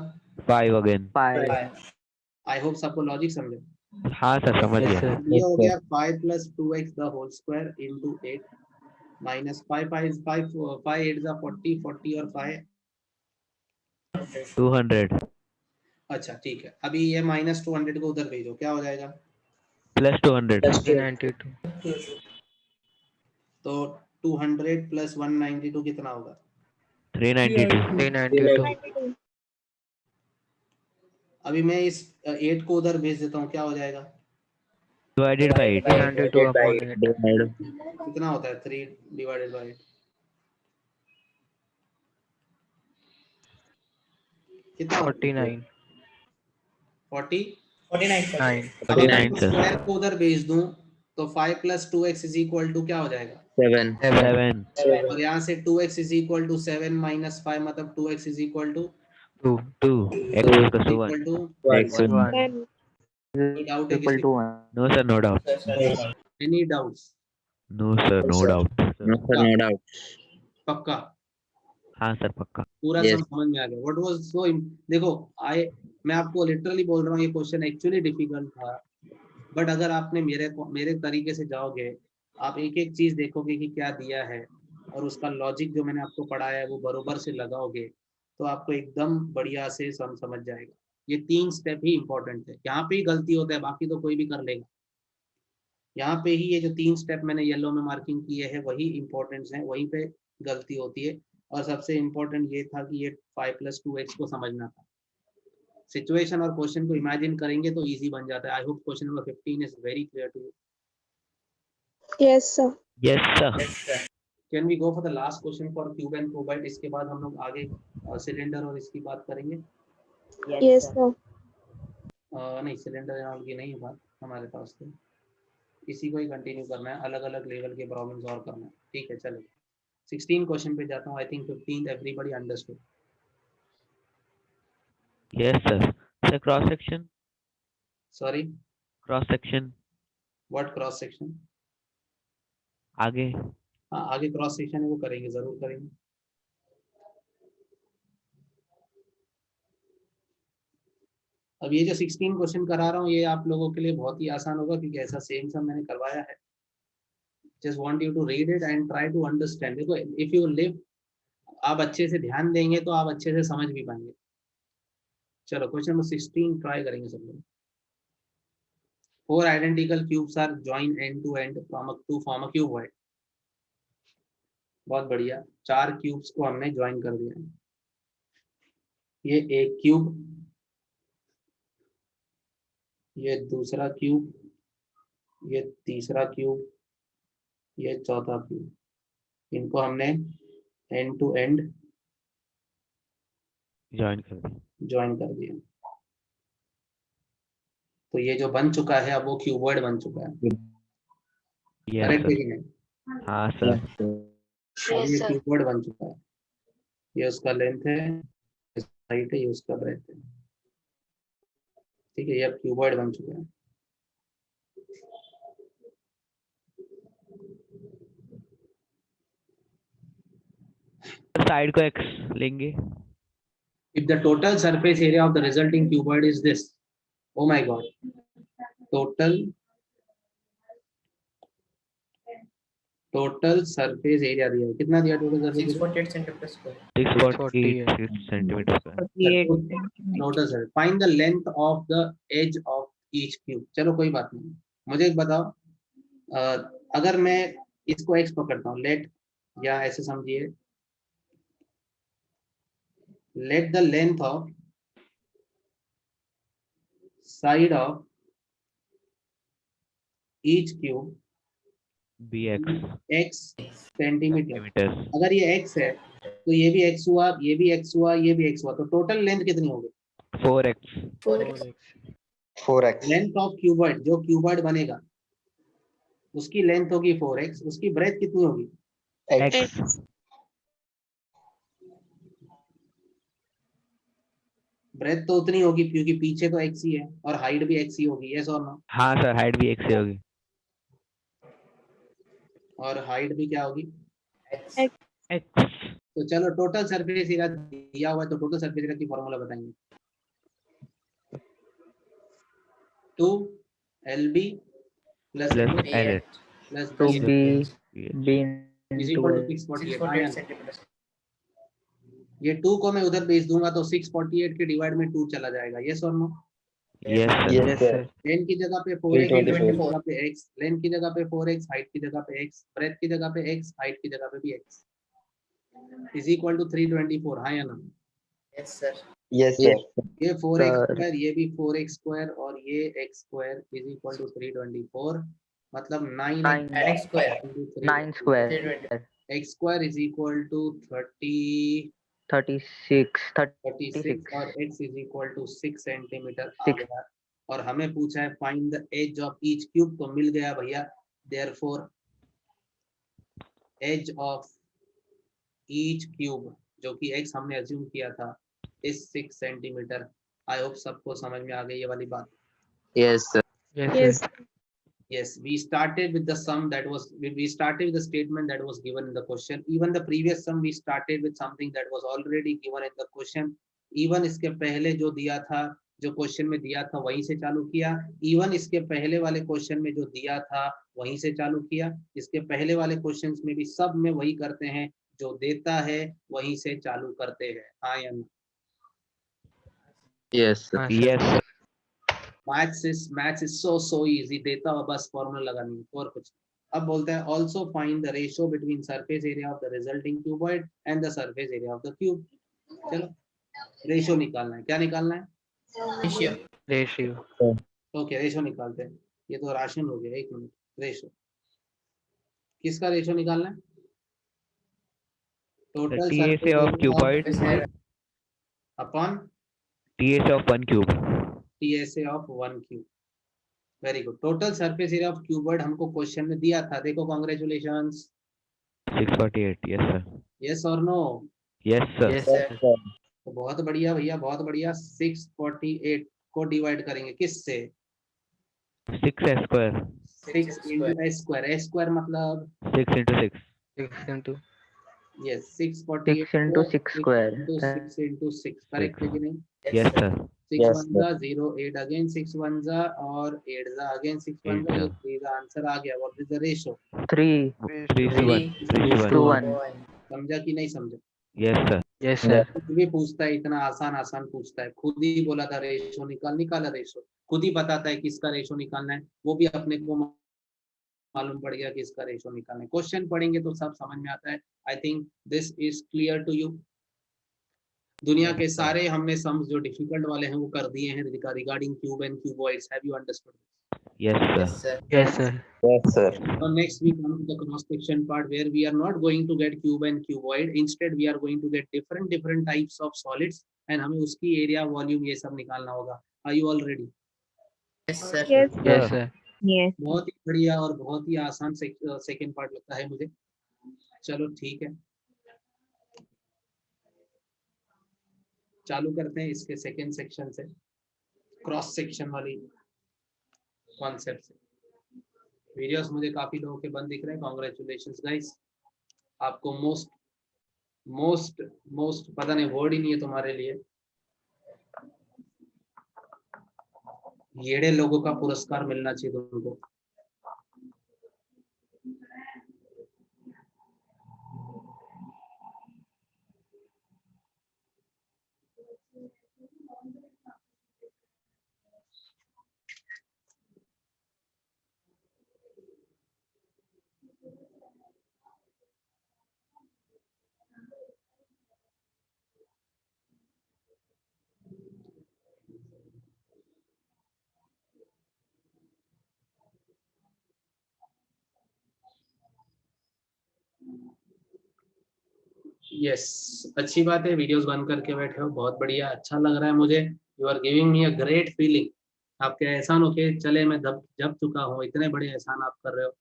5 अगेन। 5. आई होप सबको लॉजिक समझे। हाँ सर समझ यस गया। सर। ये हो गया 5 + 2x the whole square into 8 minus 5 5 5 5 8 the 40 40 और 5। 200 अच्छा ठीक है, अभी ये -200 को उधर भेजो, क्या हो जाएगा? + 200 392। तो 200 + 192 कितना होगा? 392 392। 92. अभी मैं इस 8 को उधर भेज देता हूँ, क्या हो जाएगा? Divided by 8। 392 upon 8। कितना होता है 3 / 8? कितना? 49। 40। 9। अब अगर 49 सर। स्क्वायर को उधर भेज दूं तो 5 + 2x = क्या हो जाएगा? 7. 7 और यहाँ से 2x = 7 - 5 मतलब 2x = 2। 2 x = 1। X. 1। 10. डाउट है Equal किसी to को? 1. No sir no doubt. Any doubts? No sir no doubt. No, sir, no doubt. पक्का हाँ सर पक्का। पूरा Yes. सब समझ में आ गया? व्हाट वाज सो देखो, मैं आपको लिटरली बोल रहा हूँ, ये क्वेश्चन एक्चुअली डिफिकल्ट था, बट अगर आपने मेरे तरीके से जाओगे, आप एक एक चीज देखोगे कि क्या दिया है और उसका लॉजिक जो मैंने आपको पढ़ाया है वो बरोबर से लगाओगे तो आपको एकदम बढ़िया से समझ जाएगा। ये 3 स्टेप ही इंपॉर्टेंट है, यहाँ पे ही गलती होता है, बाकी तो कोई भी कर लेगा। यहाँ पे ही ये जो 3 स्टेप मैंने येलो में मार्किंग किए हैं वही इंपॉर्टेंट है, वहीं पे गलती होती है। और सबसे इम्पोर्टेंट ये था कि ये 5 + 2x को समझना था। सिचुएशन और क्वेश्चन को इमेजिन करेंगे तो इजी बन जाता है। I hope question number 15 is very clear to you. Yes, sir. Yes, sir. Yes, sir. Can we go for the last question for cube and cuboid? इसके बाद हम लोग आगे सिलेंडर और इसकी बात करेंगे। Yes, sir. नहीं, सिलेंडर की नहीं है बात हमारे पास, तो इसी को ही कंटिन्यू करना है, अलग अलग लेवल के प्रॉब्लम सॉल्व करना है। ठीक है, चलो 16 क्वेश्चन पे जाता हूँ। I think 15 everybody understood. Yes, sir. Sir, cross section. Sorry, Cross section. What cross section? आगे. हाँ, आगे क्रॉस सेक्शन है वो करेंगे, जरूर करेंगे। अब ये जो 16 क्वेश्चन करा रहा हूँ ये आप लोगों के लिए बहुत ही आसान होगा, क्योंकि ऐसा सेम सब मैंने करवाया है। Just want you to read it and try to understand. देखो, इफ यू लिव, आप अच्छे से ध्यान देंगे तो आप अच्छे से समझ भी पाएंगे। चलो क्वेश्चन नंबर 16 ट्राई करेंगे सब लोग। 4 identical cubes are joined end to end to form a cuboid। बहुत बढ़िया, 4 क्यूब्स को हमने ज्वाइन कर दिया। ये एक क्यूब, ये दूसरा क्यूब, ये तीसरा क्यूब, ये चौथा क्यूब, इनको हमने एंड टू एंड Join कर दिया. ज्वाइन कर दिया। तो ये जो बन चुका है अब वो क्यूबॉइड बन चुका है। Yes, करेक्ट है sir. कि नहीं? हाँ, sir. अब ये क्यूबॉइड बन चुका है। ये उसका लेंथ है, हाइट है, ये उसका ब्रेथ है। ठीक है, ये अब क्यूबॉइड बन चुका है। Side को x लेंगे. If the total surface area of the resulting cuboid is this, oh my god, total surface area दिया है, कितना दिया total surface area? 648 centimeters square. 648 centimeters square. Total surface. Find the length of the edge of each cube। चलो कोई बात नहीं, मुझे एक बताओ, अगर मैं इसको x पकड़ता हूँ, लेट, या ऐसे समझिए, let the length of side of each cube bx centimetre. centimeters. अगर ये x है तो ये भी x हुआ, ये भी x हुआ, ये भी x हुआ, तो टोटल लेंथ कितनी होगी? 4x. 4x। Length of cuboid, जो क्यूबॉइड बनेगा उसकी लेंथ होगी 4x, उसकी ब्रेथ कितनी होगी? x. ब्रेथ तो उतनी होगी क्योंकि पीछे तो x ही है, और हाइट भी x ही होगी। यस और नो? हाँ सर, हाइट भी x ही होगी. और हाइट भी क्या होगी? x. तो चलो टोटल सरफेस एरिया दिया हुआ है, तो टोटल सरफेस एरिया की फॉर्मूला बताएंगे। 2LB plus LH LH plus 2b b is into equal to L. 648। 648 centimeters. ये 2 को मैं उधर भेज दूंगा तो 648 के डिवाइड में 2 चला जाएगा। यस और no? yes sir. Yes, sir. Length की जगह पे 4x, 324। जगह पे x, लेंथ की जगह पे 4x, हाइट की जगह पे x, ब्रेथ की जगह पे x, हाइट की जगह पे भी x इज इक्वल टू 324। हाँ या ना? Yes, sir. Yes sir। ये 4x Sir. स्क्वायर, ये भी 4x स्क्वायर, और ये x square is equal to 324, मतलब 9 9 9 square. 9 square 320. x square is equal to 36 36 और x इज इक्वल टू 6 सेंटीमीटर आ 6 गया। और हमें पूछा है find the edge of each cube, तो मिल गया भैया। Therefore edge of each cube, जो कि x हमने अज्यूम किया था, इज 6 सेंटीमीटर। आई होप सबको समझ में आ गई ये वाली बात। Yes sir। Yes. Yes, we started with the sum that was, we started with the statement that was given in the question. Even the previous sum we started with something that was already given in the question. Even इसके पहले जो दिया था, जो question में दिया था वहीं से चालू किया। इवन इसके पहले वाले क्वेश्चन में जो दिया था वहीं से चालू किया। इसके पहले वाले क्वेश्चंस में भी सब में वही करते हैं, जो देता है वहीं से चालू करते हैं। हाँ या ना? Yes, sir. हाँ sir Yes, sir. Maths is so easy, देता हो बस फॉर्मूला लगानी और कुछ। अब बोलते हैं also find the ratio between surface area of the resulting cuboid and the surface area of the cube. चलो रेशियो निकालना है, क्या निकालना है? रेशियो। रेशियो ओके रेशियो निकालते हैं। ये तो राशन हो गया, एक मिनट। रेशियो किसका रेशियो निकालना है? The total TSA of cuboid, अपॉन TSA of one cube. TSA of 1 cube. Very good. Total surface area of cuboid हमको क्वेश्चन में दिया था, देखो कांग्रेचुलेशंस। 648. Yes, sir. यस और no? Yes, sir. Yes sir तो बहुत बढ़िया भैया, बहुत बढ़िया। 648 को डिवाइड करेंगे किससे? 6 square. 6 into s square। s square मतलब 6 into 6. 6 into yes 648 6 into 6 square 6 into 6 correct है कि नहीं? Yes, sir. 6 Yes, 1 जा 0 8 अगेन 6 1 जा और 8 जा अगेन 6 1 जा। ये 3 का आंसर आ गया। What is the ratio? 3 3 to 1. 3 to to 1. 1 समझा कि नहीं समझा? Yes, sir. यस सर कुछ भी पूछता है इतना आसान पूछता है। खुद ही बोला था रेशियो निकाला रेशियो। खुद ही बताता है किसका रेशियो निकालना है, वो भी अपने को मालूम पड़ गया कि इसका रेशियो निकालना है। क्वेश्चन पढ़ेंगे तो सब समझ में आता है। I think this is clear to you. दुनिया के सारे हमने सम्स जो डिफिकल्ट वाले हैं वो कर दिए हैं regarding cube and cuboids. Have you understood? Yes, sir. Yes, sir. Yes sir Yes, sir. So next we come to the cross section part where we are not going to get cube and cuboid. Instead we are going to get different types of solids and हमें उसकी area volume ये सब निकालना होगा। Are you all ready? Yes, sir. Yes, yes sir yes. बहुत ही बढ़िया और बहुत ही आसान सेकेंड पार्ट लगता है मुझे। चलो ठीक है, चालू करते हैं इसके सेकेंड सेक्शन से, क्रॉस सेक्शन वाली कॉन्सेप्ट से। वीडियोस मुझे काफी लोगों के बंद दिख रहे हैं। कॉन्ग्रेचुलेशंस गाइस, आपको मोस्ट पता नहीं वर्ड ही नहीं है तुम्हारे लिए, येड़े लोगों का पुरस्कार मिलना चाहिए तुमको। यस अच्छी बात है, वीडियोस बंद करके बैठे हो, बहुत बढ़िया, अच्छा लग रहा है मुझे। You are giving me a great feeling. आपके एहसानों के चले मैं जब चुका हूँ, इतने बड़े एहसान आप कर रहे हो।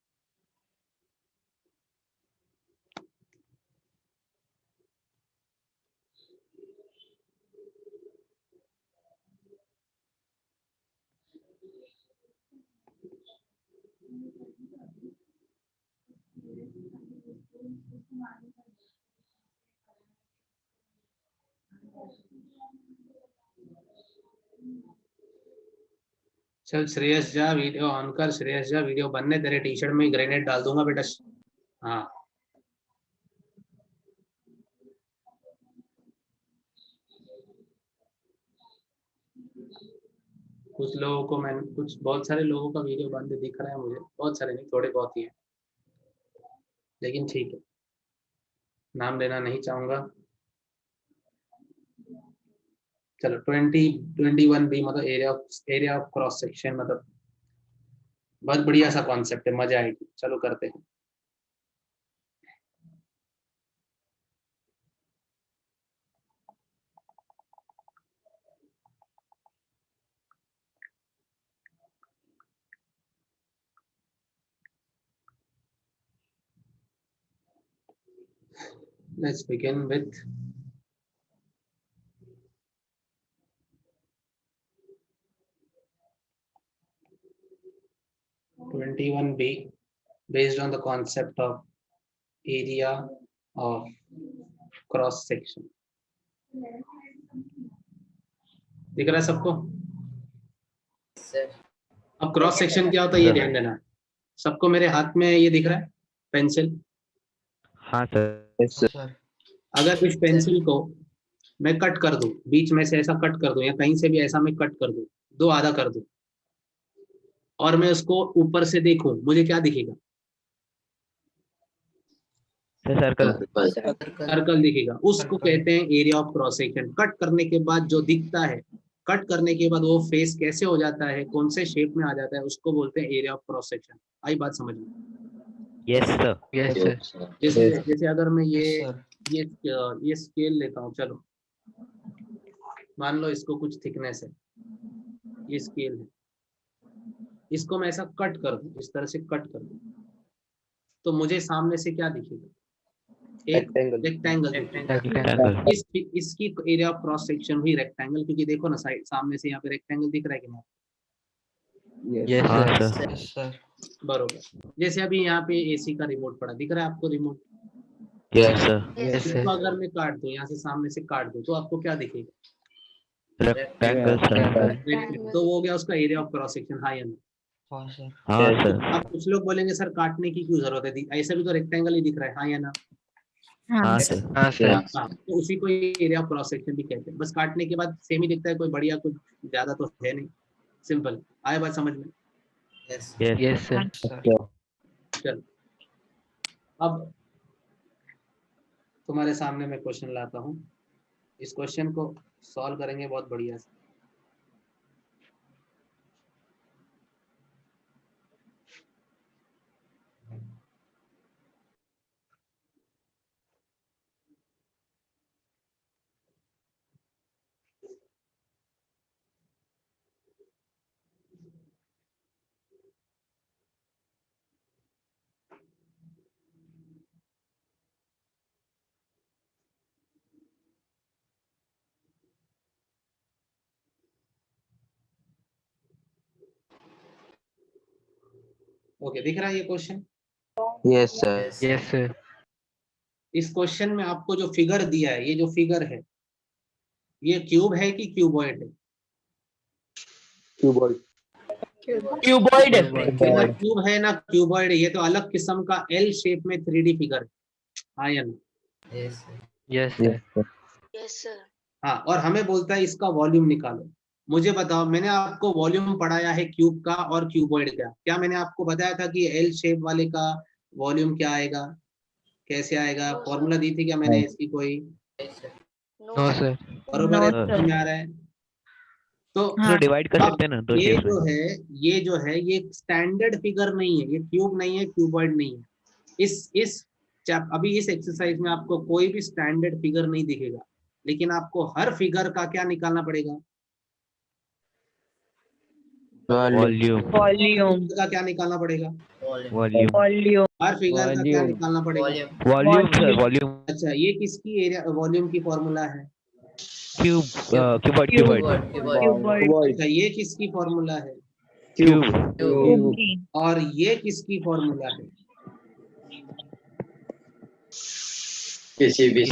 चल श्रेयस जा, वीडियो ऑन कर। श्रेयस जा, वीडियो बनने, तेरे टी शर्ट में ग्रेनेड डाल दूंगा बेटा। हाँ कुछ लोगों को बहुत सारे लोगों का वीडियो बंद दिख रहा है मुझे, बहुत सारे नहीं, थोड़े बहुत ही है, लेकिन ठीक है, नाम लेना नहीं चाहूंगा। चलो 21B मतलब एरिया ऑफ क्रॉस सेक्शन, मतलब बहुत बढ़िया सा कॉन्सेप्ट है, मजा आएगी। चलो करते हैं। Let's begin with (21B) based on the concept of area of cross section। दिख रहा है सबको? Yes, sir. अब क्रॉस सेक्शन क्या होता है ये ध्यान देना। सबको मेरे हाथ में ये दिख रहा है पेंसिल? हाँ, sir. Yes, sir. अगर इस पेंसिल को मैं कट कर दूं, बीच में से ऐसा कट कर दूं या कहीं से भी ऐसा मैं कट कर दूं, दो आधा कर दूं, और मैं उसको ऊपर से देखूं, मुझे क्या दिखेगा? सर्कल। सर्कल दिखेगा, उसको कहते हैं area of cross section. Cut करने के बाद जो दिखता है, कट करने के बाद वो फेस कैसे हो जाता है, कौन से शेप में आ जाता है, उसको बोलते हैं एरिया ऑफ क्रॉस सेक्शन। आई बात समझ में? Yes sir. Yes, sir. जैसे अगर मैं ये स्केल लेता हूँ, चलो मान लो इसको कुछ थिकनेस है, ये स्केल है, इसको मैं ऐसा कट कर दूं, इस तरह से कट कर दूं, तो मुझे सामने से क्या दिखेगा? एक रेक्टेंगल दिखेगा। Rectangle. इसकी एरिया ऑफ क्रॉस सेक्शन हुई रेक्टेंगल, क्योंकि देखो ना साइड सामने से यहाँ पे रेक्टेंगल दिख रहा है कि नहीं? Yes, हाँ sir. सर। बरोबर। जैसे अभी यहाँ पे एसी का रिमोट पड़ा दिख रहा है आपको, रिमोट? Yes sir. Yes, इसको sir. अगर मैं काट दूं, यहाँ से सामने से काट दूं, तो आपको क्या दिखेगा? Rectangle sir. Rectangle. तो वो हो गया उसका एरिया ऑफ क्रॉस सेक्शन, हाँ या नहीं? हाँ सर। अब कुछ लोग बोलेंगे सर काटने की क्यों जरूरत है, ऐसा भी तो रेक्टेंगल ही दिख रहा है, हाँ या ना? हाँ सर। हाँ सर. हाँ, तो उसी को एरिया ऑफ क्रॉस सेक्शन भी कहते हैं। बस काटने के बाद सेम ही दिखता है, कोई बढ़िया कुछ ज्यादा तो है नहीं, सिंपल। आए बात समझ में? यस। Yes, sir. चल, अब तुम्हारे सामने मैं क्वेश्चन लाता हूँ, इस क्वेश्चन को सॉल्व करेंगे बहुत बढ़िया से। ओके, दिख रहा है ये question? Yes, sir. Yes, sir. इस क्वेश्चन में आपको जो फिगर दिया है, ये जो फिगर है, ये क्यूब है कि क्यूबॉइड है? Cuboid. ना क्यूब है ना क्यूबॉइड है, ये तो अलग किस्म का एल शेप में 3D फिगर है, हाँ या नहीं? Yes, sir. Yes, sir. हाँ, और हमें बोलता है इसका वॉल्यूम निकालो। मुझे बताओ, मैंने आपको वॉल्यूम पढ़ाया है क्यूब का और क्यूबॉइड का, क्या मैंने आपको बताया था कि एल शेप वाले का वॉल्यूम क्या आएगा, कैसे आएगा? फॉर्मूला दी थी क्या मैंने इसकी कोई? No, sir. बरोबर है, No, समझ में आ रहा है? तो तो डिवाइड कर सकते हैं ना दो ये शेप जो में। है, ये जो है, ये स्टैंडर्ड फिगर नहीं है, ये क्यूब नहीं है, क्यूबॉइड नहीं है। अभी इस एक्सरसाइज में आपको कोई भी स्टैंडर्ड फिगर नहीं दिखेगा, लेकिन आपको हर फिगर का क्या निकालना पड़ेगा? वॉल्यूम। Volume. का क्या निकालना पड़ेगा? वॉल्यूम। Volume. हर फिगर का क्या निकालना पड़ेगा? Volume sir. वॉल्यूम। अच्छा, ये किसकी एरिया वॉल्यूम की फॉर्मूला है? क्यूब। क्यूबॉइड। क्यूबॉइड। Cuboid. अच्छा, ये किसकी फॉर्मूला है? क्यूब। Cube. और ये किसकी फॉर्मूला है? किसी भी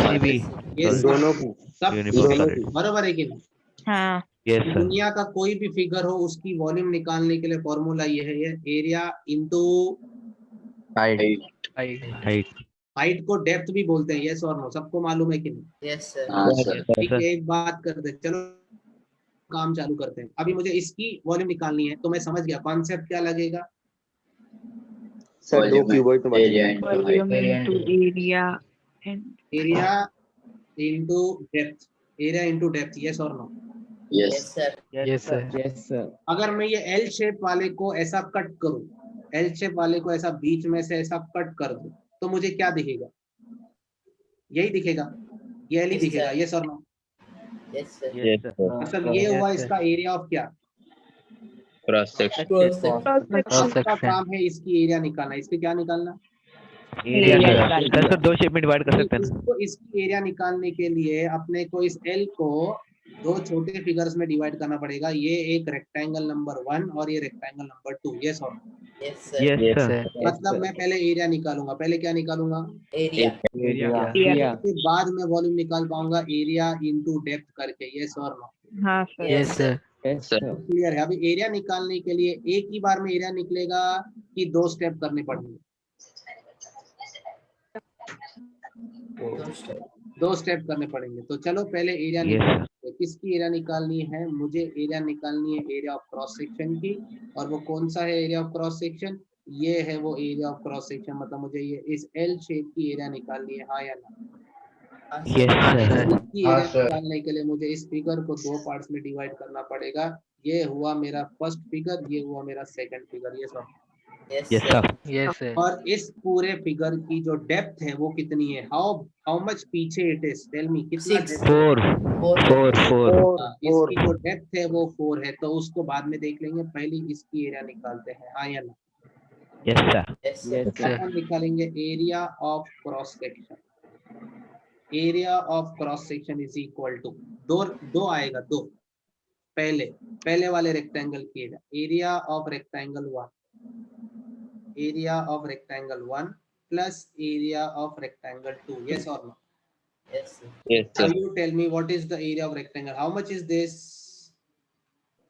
ये दोनों की। सब यूनिवर्सल। बराबर है कि नहीं? हाँ. Yes sir. दुनिया का कोई भी फिगर हो, उसकी वॉल्यूम निकालने के लिए फॉर्मूला ये है, ये area into Height. Height. Height को डेप्थ भी बोलते हैं, यस और नो, सबको मालूम है कि नहीं? Yes, sir. ठीक है, एक बात करते हैं, चलो काम चालू करते हैं। अभी मुझे इसकी वॉल्यूम निकालनी है, तो मैं समझ गया कॉन्सेप्ट क्या लगेगा। Sir, दो क्यूबॉइड तो Volume into area and area into depth, area into depth, yes और no? Yes, sir. Yes, sir. अगर मैं ये एल शेप वाले को ऐसा कट करूं, एल शेप वाले को ऐसा बीच में से ऐसा कट कर दूं, तो मुझे क्या दिखेगा? यही दिखेगा, ये एल ही Yes, दिखेगा, sir. यस और नो? Yes, sir. मतलब ये हुआ इसका एरिया ऑफ क्या? Cross section. Cross section. Cross इसका section. काम है इसकी एरिया निकालना, इसकी क्या निकालना? सर सर दो शेप में डिवाइड कर सकते हैं ना। इसको इसकी एरिया निकालने के लिए अपने को इस एल को दो छोटे फिगर्स में डिवाइड करना पड़ेगा, ये एक रेक्टेंगल नंबर 1 और ये रेक्टेंगल नंबर 2, यस और no? Yes, sir. Yes sir. मतलब मैं पहले एरिया निकालूंगा, पहले क्या निकालूंगा? Area. area. फिर बाद में वॉल्यूम निकाल पाऊंगा एरिया इनटू डेप्थ करके, यस और नो? हाँ सर. Yes, sir. क्लियर है? अभी एरिया निकालने के लिए एक ही बार में एरिया निकलेगा कि 2 स्टेप करने पड़ेंगे? 2 स्टेप करने पड़ेंगे। तो चलो पहले एरिया Yes, किसकी एरिया निकालनी है? मुझे एरिया निकालनी है एरिया ऑफ क्रॉस सेक्शन की। और वो कौन सा है एरिया ऑफ क्रॉस सेक्शन? ये है वो एरिया ऑफ क्रॉस सेक्शन, मतलब मुझे ये इस एल शेप की एरिया निकालनी है, हाँ या ना? yes, sir. इसकी एरिया निकालने के लिए मुझे इस फिगर को 2 पार्ट्स में डिवाइड करना पड़ेगा। ये हुआ मेरा फर्स्ट फिगर, ये हुआ मेरा सेकंड फिगर, ये सब। Yes, sir. Yes, sir. और इस पूरे फिगर की जो डेप्थ है वो कितनी है? हाउ मच पीछे इट इज? टेल मी, कितना 6. depth है? 4. इसकी जो डेप्थ है वो 4 है, तो उसको बाद में देख लेंगे, पहले इसकी एरिया निकालते हैं, हाँ या ना? Yes, sir. Yes, sir. Yes, sir. हम निकालेंगे area of cross section. Area of cross section is equal to दो आएगा, दो पहले वाले रेक्टेंगल की area of rectangle 1, area of rectangle 1 plus area of rectangle 2, yes or no? Yes, sir. Yes, Now sir. you tell me what is the area of rectangle? How much is this?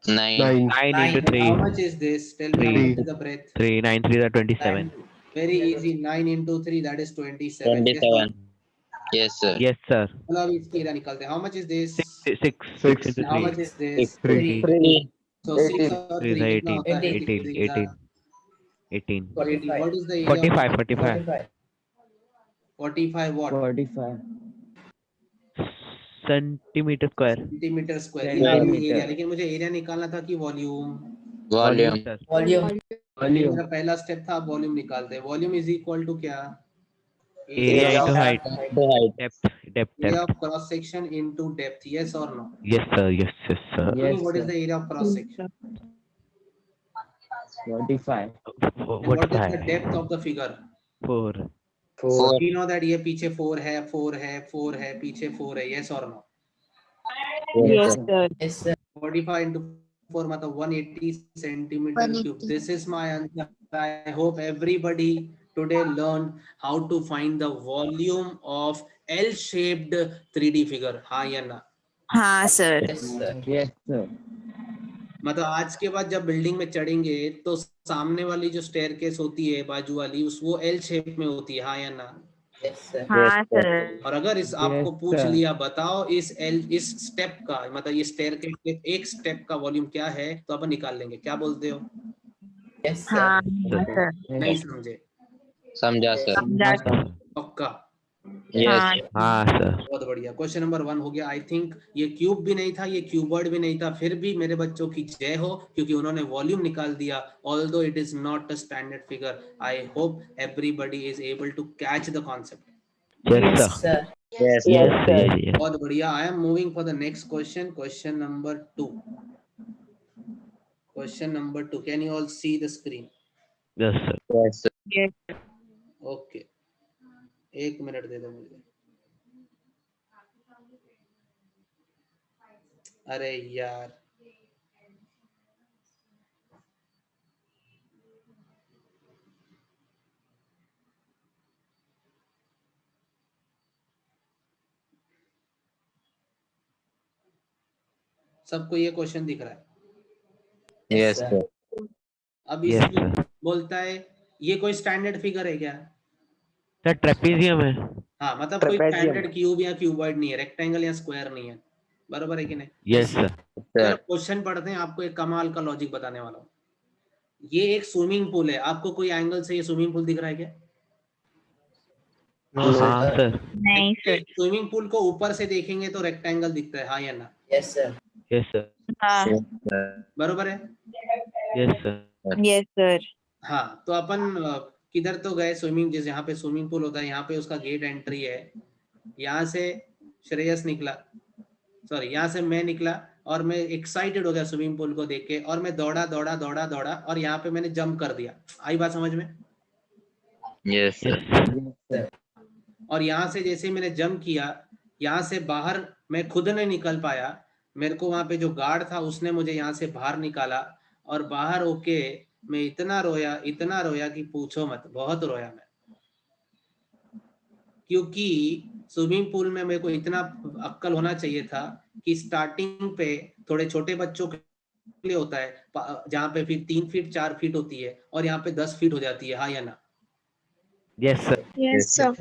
9. 9. 9 into Nine. 3. How much is this? Tell me how Three. much is the breadth? 3, 9, 3 are 27. Very easy, 9 into 3, that is 27. 27. Yes, sir. Yes, sir. चलो अब इसकी area निकालते हैं। How much is this? 6 into How 3. much is this? 3. 3. So 6 और 3 3 is कितना होता है? 18. 18. What is the area? 45. 45. 45 what? 45. Centimeter square. Centimetre square. Centimeter. Area, लेकिन मुझे एरिया निकालना था कि volume? Volume. Sir. Volume. Volume. मेरा पहला स्टेप था, वॉल्यूम निकालते हैं। वॉल्यूम इज इक्वल टू क्या? Area into height. The height. Depth. Area of cross section into depth, yes or no? Yes, sir. Yes, sir. Yes, What is sir. the area of cross section? 45. And what is the depth of the figure? 4. 4. We know that ये पीछे 4 है, 4 है, 4 है, पीछे 4 है, yes or no? Yes, sir. Yes, sir. 45 into 4 मतलब 180 centimeter cube. This is my answer. I hope everybody today learned how to find the volume of L-shaped 3D figure. हाँ या ना? हाँ sir. Yes, sir. Yes, sir. मतलब आज के बाद जब बिल्डिंग में चढ़ेंगे तो सामने वाली जो स्टेयरकेस होती है बाजू वाली, उस वो एल शेप में होती है, हाँ या ना? Yes, sir. हाँ sir. और अगर इस आपको Yes, पूछ sir. लिया बताओ इस स्टेप का, मतलब ये स्टेयरकेस के एक स्टेप का वॉल्यूम क्या है, तो अपन निकाल लेंगे। क्या बोलते हो? Yes, sir. हाँ sir. नहीं समझे? समझा सर। समझा sir. पक्का? Yes. हाँ हाँ, sir. बहुत बढ़िया। क्वेश्चन नंबर 1 हो गया। आई थिंक ये क्यूब भी नहीं था, ये क्यूबर्ड भी नहीं था, फिर भी मेरे बच्चों की जय हो, क्योंकि उन्होंने वॉल्यूम निकाल दिया। Although it is not a standard figure, I hope everybody is able to catch the concept. Yes, sir. Sir. Yes. Yes, sir. Yes, yes. बहुत बढ़िया। I am moving for the next question, question number 2। Question number 2, can you all see the screen? Yes, sir. Yes, sir. yes. Okay, एक minute दे दो मुझे। अरे यार, सबको ये question दिख रहा है? Yes, sir. अब Yes, इसमें sir. बोलता है ये कोई स्टैंडर्ड फिगर है क्या? Sir, trapezium है. हाँ, मतलब कोई स्टैंडर्ड क्यूब या क्यूबॉइड नहीं है, रेक्टेंगल या स्क्वायर नहीं है, बराबर है कि नहीं? Yes, sir. चलो क्वेश्चन पढ़ते हैं, आपको एक कमाल का लॉजिक बताने वाला हूँ। ये एक स्विमिंग पूल है, आपको कोई एंगल से ये स्विमिंग पूल दिख रहा है क्या? हाँ, sir. नहीं sir. स्विमिंग पूल को ऊपर से देखेंगे तो रेक्टेंगल दिखता है, हाँ या ना? Yes, sir. Yes, sir. हाँ बरोबर है? Yes, sir. yes sir. हाँ, तो अपन किधर तो गए स्विमिंग, जिस यहाँ पे स्विमिंग पूल होता है, यहाँ पे उसका गेट एंट्री है। यहाँ से श्रेयस निकला, सॉरी यहाँ से मैं निकला, और मैं एक्साइटेड हो गया स्विमिंग पूल को देख के, और मैं दौड़ा दौड़ा दौड़ा दौड़ा, और यहाँ पे मैंने जंप कर दिया। आई बात समझ में? Yes, sir. Yes, और यहाँ से जैसे मैंने जंप किया, यहाँ से बाहर मैं खुद नहीं निकल पाया, मेरे को वहां पे जो गार्ड था उसने मुझे यहाँ से बाहर निकाला, और बाहर होके मैं इतना रोया कि पूछो मत, बहुत रोया मैं। क्योंकि स्विमिंग पूल में मेरे को इतना अक्ल होना चाहिए था कि स्टार्टिंग पे थोड़े छोटे बच्चों के लिए होता है, जहाँ पे फिर 3 फीट 4 फीट होती है, और यहाँ पे 10 फीट हो जाती है, हाँ या ना? Yes, sir. Yes, sir.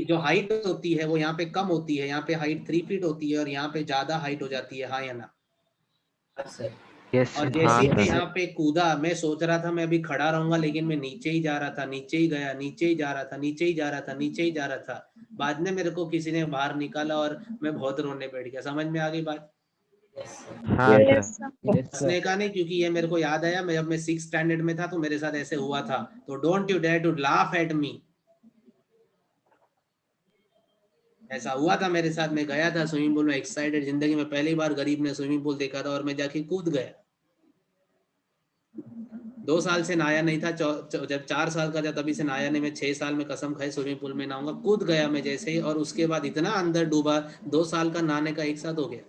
जो हाइट होती है वो यहाँ पे कम होती है, यहाँ पे हाइट 3 फीट होती है और यहाँ पे ज्यादा हाइट हो जाती है, हाँ या ना? sir. Yes, और sir. जैसे ही हाँ, मैं sir. यहाँ पे कूदा, मैं सोच रहा था मैं अभी खड़ा रहूंगा, लेकिन मैं नीचे ही जा रहा था, नीचे ही गया, नीचे ही जा रहा था, नीचे ही जा रहा था, नीचे ही जा रहा था। बाद में मेरे को किसी ने बाहर निकाला और मैं बहुत रोने बैठ गया। समझ में आ गई बात? Yes, sir. हाँ, Yes, sir. sir. Yes, sir. हंसने का नहीं, क्योंकि ये मेरे को याद आया, मैं जब मैं 6th स्टैंडर्ड में था तो मेरे साथ ऐसे हुआ था। तो don't you dare to laugh at me. ऐसा हुआ था मेरे साथ। मैं गया था स्विमिंग पूल में एक्साइटेड, जिंदगी में पहली बार गरीब ने स्विमिंग पूल देखा था और मैं जाके कूद गया। 2 साल से नहाया नहीं था, जब 4 साल का था तभी से नहाया नहीं। मैं 6 साल में कसम खाई स्विमिंग पूल में नहाऊंगा, कूद गया मैं जैसे ही, और उसके बाद इतना अंदर डूबा, 2 साल का नहाने का एक साथ हो गया।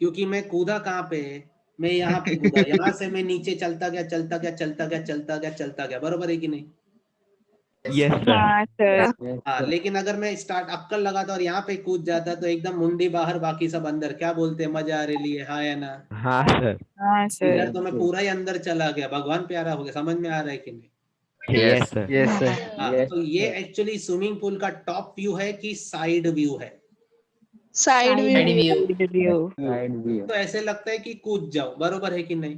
क्योंकि मैं कूदा कहाँ पे, मैं यहाँ पे कूदा, यहाँ से मैं नीचे चलता गया, चलता गया, चलता गया, चलता गया, चलता गया। बरोबर है कि नहीं? Yes, sir. हाँ, sir. Yes, हाँ, sir. लेकिन अगर मैं स्टार्ट अक्कल लगाता और यहाँ पे कूद जाता तो एकदम मुंडी बाहर, बाकी सब अंदर। क्या बोलते हैं, मजा आ रही है, हाँ या ना? हाँ, sir. हाँ, sir. इधर तो मैं पूरा ही अंदर चला गया, भगवान प्यारा हो गया। समझ में आ रहा है कि नहीं? Yes, sir. Yes, sir. हाँ, Yes, तो ये sir. एक्चुअली स्विमिंग पूल का टॉप व्यू है कि साइड व्यू है? Side Side view. view. Side view. तो ऐसे लगता है कि कूद जाओ। बरोबर है कि नहीं?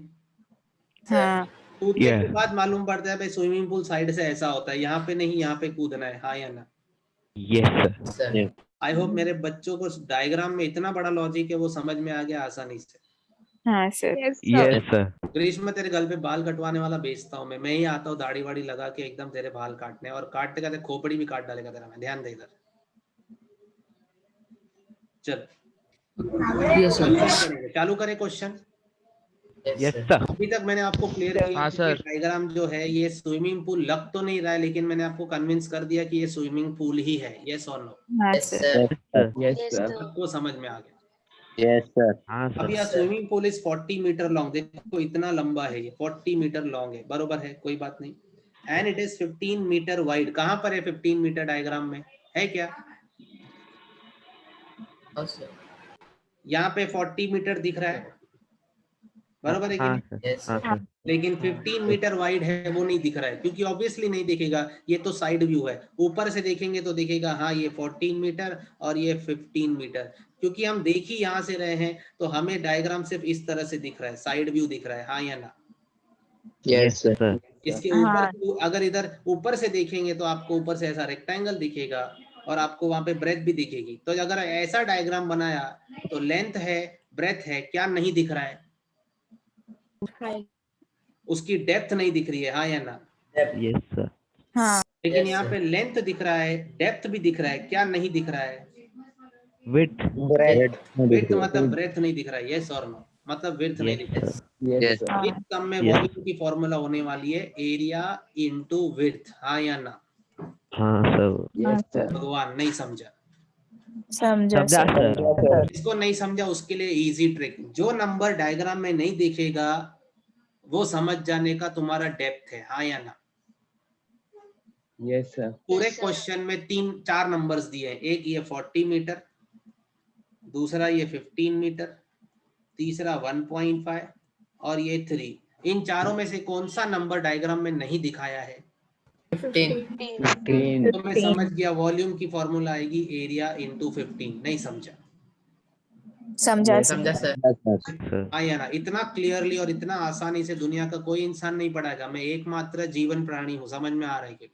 हाँ. कूदने Yeah. के बाद मालूम पड़ता है भाई स्विमिंग पूल साइड से ऐसा होता है, यहाँ पे नहीं, यहाँ पे कूदना है, हाँ या ना? Yes, sir. Sir. I hope मेरे बच्चों को डायग्राम में इतना बड़ा लॉजिक है वो समझ में आ गया आसानी से। हाँ, sir. Yes, sir. ग्रीष्म, तेरे गल पे बाल कटवाने वाला बेचता हूँ मैं ही आता हूँ दाढ़ी वाड़ी लगा के एकदम तेरे बाल काटने, और काटते काटते खोपड़ी भी काट डालेगा तेरा मैं। ध्यान दे इधर। चल Yes, sir. चालू करें क्वेश्चन। Yes, sir. sir. अभी तक मैंने आपको क्लियर किया हाँ, कि सर। डायग्राम जो है ये स्विमिंग पूल लग तो नहीं रहा है, लेकिन मैंने आपको कन्विंस कर दिया कि ये स्विमिंग पूल ही है। यस और नो? हाँ, Yes, sir. sir. Yes, Yes, sir. sir. आपको समझ में आ गया? Yes, sir. हाँ, अब sir. यह sir. Swimming pool is 40 metre long. देखो इतना लंबा है ये, 40 मीटर लॉन्ग है। बरोबर है, कोई बात नहीं। And it is 15 metre wide. कहाँ पर है 15 मीटर डायग्राम में? है क्या? Oh, sir. यहाँ पे 40 मीटर दिख रहा है। बरोबर है कि हाँ, नहीं? sir. Yes, हाँ, sir. sir. लेकिन 15 मीटर वाइड है वो नहीं दिख रहा है, क्योंकि ऑब्वियसली नहीं दिखेगा, ये तो साइड व्यू है। ऊपर से देखेंगे तो दिखेगा हाँ ये 14 मीटर और ये 15 मीटर। क्योंकि हम देख ही यहाँ से रहे हैं तो हमें डायग्राम सिर्फ इस तरह से दिख रहा है, साइड व्यू दिख रहा है, हाँ या ना? Yes, sir. sir. इसके हाँ. ऊपर अगर इधर ऊपर से देखेंगे तो आपको ऊपर से ऐसा रेक्टेंगल दिखेगा और आपको वहां पे ब्रेथ भी दिखेगी। तो अगर ऐसा डायग्राम बनाया तो लेंथ है, ब्रेथ है, क्या नहीं दिख रहा है? उसकी डेप्थ नहीं दिख रही है, हाँ या ना? Yes, sir. हाँ. लेकिन Yes, यहाँ sir. पे लेंथ दिख रहा है, डेप्थ भी दिख रहा है, क्या नहीं दिख रहा है? Width. विड्थ मतलब ब्रेथ नहीं दिख रहा है। यस और नो? मतलब विड्थ नहीं Yes, दिख रहा है। sir. Yes, Yes. sir. हाँ. इस सम में Yes. वॉल्यूम की फॉर्मूला होने वाली है एरिया इनटू विड्थ, हाँ या ना? हाँ, sir. Yes, sir. भगवान नहीं समझा? समझा, समझा, sir. sir. इसको नहीं समझा उसके लिए इजी ट्रिक, जो नंबर डायग्राम में नहीं दिखेगा वो समझ जाने का तुम्हारा डेप्थ है, हाँ या ना? Yes, sir. पूरे Yes, sir. क्वेश्चन में 4 नंबर्स दिए हैं। एक ये 40 मीटर, दूसरा ये 15 मीटर, तीसरा 1.5 और ये 3। इन चारों में से कौन सा नंबर डायग्राम में नहीं दिखाया है? 15. 15. तो मैं समझ गया वॉल्यूम की फॉर्मूला आएगी एरिया इनटू 15। नहीं समझा? समझा, sir. Samjha, sir. Sir. हाँ या ना? इतना क्लियरली और इतना आसानी से दुनिया का कोई इंसान नहीं पढ़ाएगा। मैं एकमात्र जीवन प्राणी हूँ। समझ में आ रहा है कि?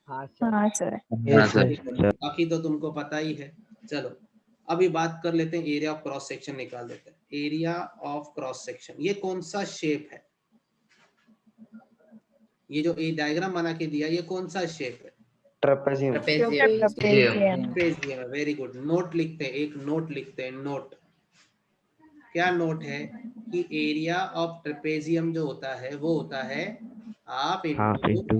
हाँ, sir. Yes, sir. Sir. बाकी तो तुमको पता ही है। चलो अभी बात कर लेते हैं, एरिया ऑफ क्रॉस सेक्शन निकाल देते हैं। एरिया ऑफ क्रॉस सेक्शन, ये कौन सा शेप है? ये जो ये डायग्राम बना के दिया, ये कौन सा शेप है? Trapezium. Trapezium. Very good. Note लिखते हैं, एक नोट लिखते हैं। नोट क्या नोट है कि एरिया ऑफ ट्रेपेजियम जो होता है वो होता है half Half into into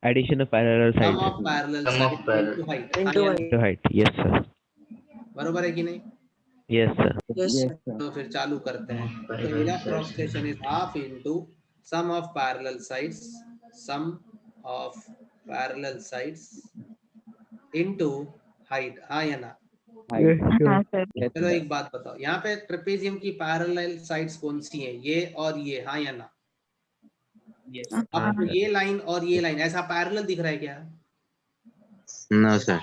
addition of parallel सम sides of parallel Sum of parallel. Into height. to height. Yes, sir. बरोबर है कि नहीं? Yes, sir. Yes, sir. तो फिर चालू करते हैं। तो area cross section is half into sum of parallel sides, sum of parallel sides into height, हाँ या ना? Yes, sir. हाँ, sir. Yes, चलो sir. एक बात बताओ, यहाँ पे ट्रेपेजियम की पैरेलल साइड्स कौन सी हैं? ये और ये, हाँ या ना? यस। आपको ये लाइन और ये लाइन ऐसा पैरेलल दिख रहा है क्या? No, sir.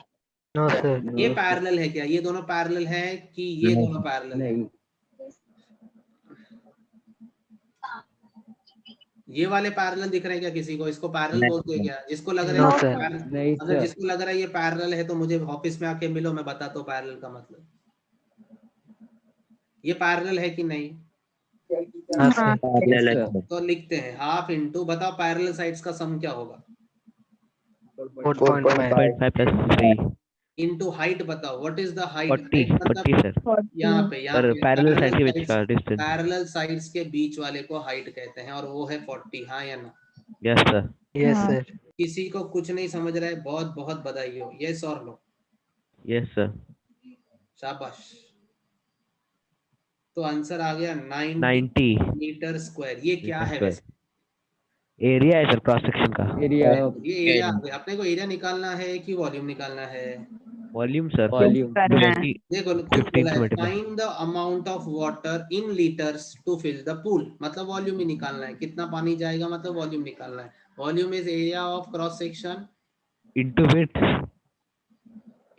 No sir. ये पैरेलल है क्या? ये दोनों पैरेलल है कि ये नहीं। दोनों पैरेलल है? नहीं। ये वाले पैरेलल दिख रहे हैं क्या किसी को? इसको पैरेलल नहीं। बोलते हैं क्या? जिसको लग रहा नो है सर। parallel- नहीं अगर सर। जिसको लग रहा है ये पैरेलल है तो मुझे ऑफिस में आके मिलो, मैं बताता हूँ पैरेलल का मतलब। ये पैरेलल है कि नहीं? हाँ हाँ सर। Parallel Yes, है, sir. sir. तो लिखते हैं हाफ इंटू, बताओ पैरेलल साइड्स का सम क्या होगा? 4.5 0.5 plus 3 इंटू हाइट बताओ, what is the height? 40 40 sir यहाँ पे पर पैरेलल साइड के बीच का डिस्टेंस पैरेलल साइड्स के बीच वाले को हाइट कहते हैं और वो है 40। हाँ या ना? यस सर Yes, हाँ। sir. किसी को कुछ नहीं समझ रहा है, बहुत बहुत बधाई हो। यस और नो? यस सर शाबाश। तो आंसर आ गया 90 90 मीटर स्क्वायर। ये क्या है स्क्वायर वैसे? एरिया है सर क्रॉस सेक्शन का Area ये एरिया आ गया। अपने को एरिया निकालना है कि वॉल्यूम निकालना है? Volume sir Volume. करना है। 20 देखो खुद 15 बोला से है multiply find the amount of water in litres to fill the pool, मतलब वॉल्यूम ही निकालना है, कितना पानी जाएगा मतलब वॉल्यूम निकालना है। Volume is area of cross section into width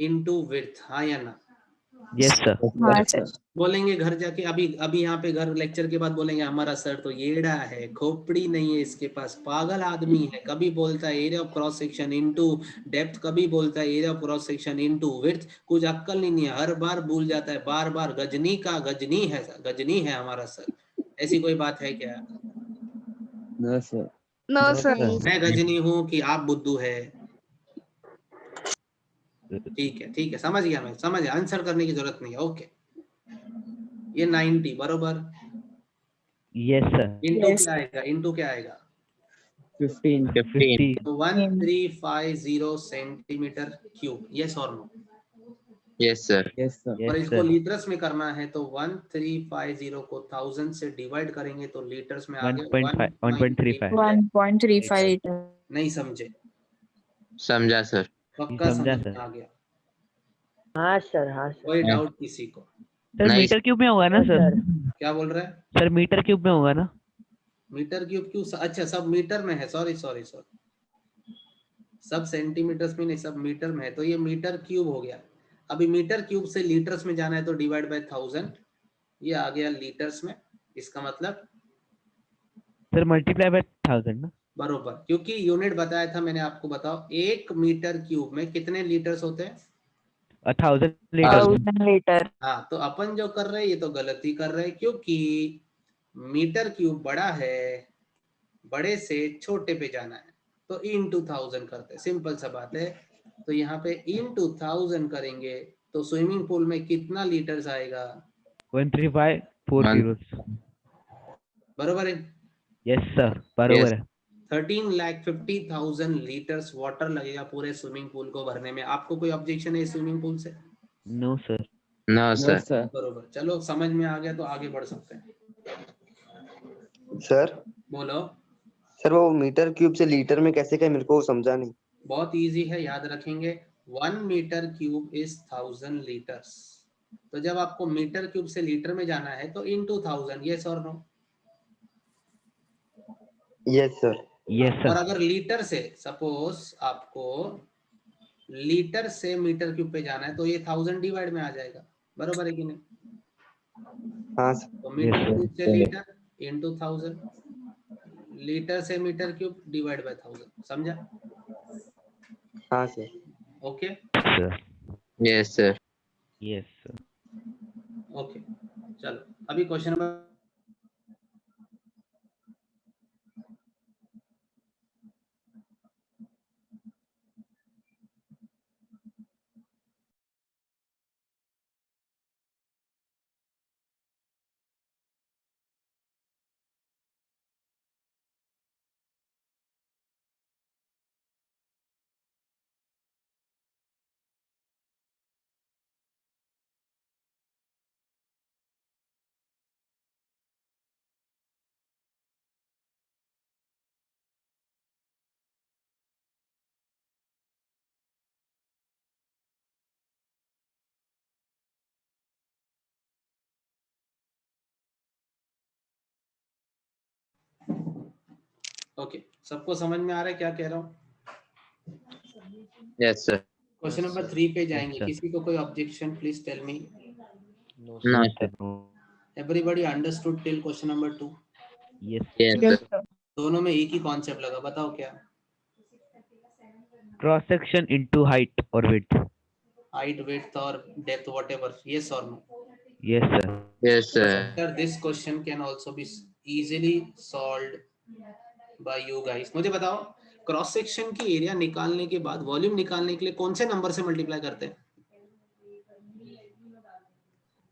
into width. हाँ या ना? यस सर हाँ Yes, सर। sir. बोलेंगे घर जाके, अभी अभी यहाँ पे घर लेक्चर के बाद बोलेंगे हमारा सर तो येड़ा है, खोपड़ी नहीं है इसके पास, पागल आदमी है। कभी बोलता है area of cross section into depth, कभी बोलता है area of cross section into width. कुछ अक्कल नहीं है, हर बार भूल जाता है, बार बार। गजनी का गजनी है, गजनी है हमारा सर। ऐसी कोई बात है क्या? No, sir. No No, sir. sir. मैं गजनी हूँ कि आप बुद्धू है? ठीक है समझ गया, मैं समझ गया। आंसर करने की जरूरत नहीं है। ओके, ये 90 बरोबर यस सर इंटू Yes. क्या आएगा? इंटू क्या आएगा? 15. 15. तो 1350 सेंटीमीटर क्यूब। यस और no? Yes, sir. Yes, sir. और यस इसको सर लीटर्स में करना है तो 1350 को 1000 से डिवाइड करेंगे तो लीटर्स में आ गया 1.35 1.35 लीटर। नहीं समझे? समझा, sir. पक्का समझा समझ में सर आ गया? हाँ सर। हाँ सर। कोई हाँ। डाउट किसी को? सर नहीं। मीटर क्यूब में होगा ना सर क्या बोल रहा है? सर मीटर क्यूब में होगा ना मीटर क्यूब क्यों? अच्छा सब मीटर में है, सॉरी सॉरी सॉरी, सब सेंटीमीटर्स में नहीं, सब मीटर में है। तो ये मीटर क्यूब हो गया। अभी मीटर क्यूब से लीटर्स में जाना है तो डिवाइड बाय 1000, ये आ गया लीटर्स में। इसका मतलब सर मल्टीप्लाई बाय 1000 ना बरोबर, क्योंकि यूनिट बताया था मैंने आपको। बताओ 1 मीटर क्यूब में कितने लीटर्स होते हैं? 1000 लीटर 1000 लीटर। हाँ, तो अपन जो कर रहे हैं ये तो गलती कर रहे हैं, क्योंकि मीटर क्यूब बड़ा है, बड़े से छोटे पे जाना है तो इन 2000 करते हैं, सिंपल सा बात है। तो यहाँ पे इन 2000 करेंगे तो स्विमिंग पूल में कितना लीटर्स आएगा? 13540 बरोबर है? यस सर बरोबर है 13,50,000 लीटर्स वाटर लगेगा पूरे स्विमिंग पूल को भरने में। आपको कोई ऑब्जेक्शन है स्विमिंग पूल से? No sir No, No, sir. sir. बरोबर, चलो समझ में आ गया तो आगे बढ़ सकते हैं। सर बोलो। सर वो मीटर क्यूब से लीटर में कैसे गए, मेरे को वो समझा नहीं। बहुत इजी है, याद रखेंगे। 1 मीटर क्यूब इज 1000 लीटर्स। तो जब आपको मीटर क्यूब से लीटर में जाना है तो इन 2000। यस और नो? Yes sir. यस और सर अगर लीटर से, सपोज आपको लीटर से मीटर क्यूब पे जाना है तो ये 1000 डिवाइड में आ जाएगा। बरोबर है कि नहीं? हाँ सर। तो Yes, मीटर sir. क्यूब से लीटर इंटू 1000, लीटर से मीटर क्यूब डिवाइड बाय 1000। समझा? हाँ sir. Okay sir Yes, sir. Yes sir okay, चलो अभी क्वेश्चन नंबर ओके, सबको समझ में आ रहा है क्या कह रहा हूँ? Yes, sir. क्वेश्चन नंबर 3 पे जाएंगे। किसी को कोई objection? Please tell me. No, No, sir. sir. No. Everybody understood till question number 2? Yes. Yes, Yes, sir. sir. दोनों में एक ही कॉन्सेप्ट लगा, बताओ क्या? Cross section into height or width. Height, width और डेप्थ, व्हाटएवर। यस और no? Yes, sir. Yes, sir. Sir, this question can also be easily solved by you guys. मुझे बताओ, क्रॉस सेक्शन की एरिया निकालने के बाद वॉल्यूम निकालने के लिए कौन से नंबर से मल्टीप्लाई करते हैं?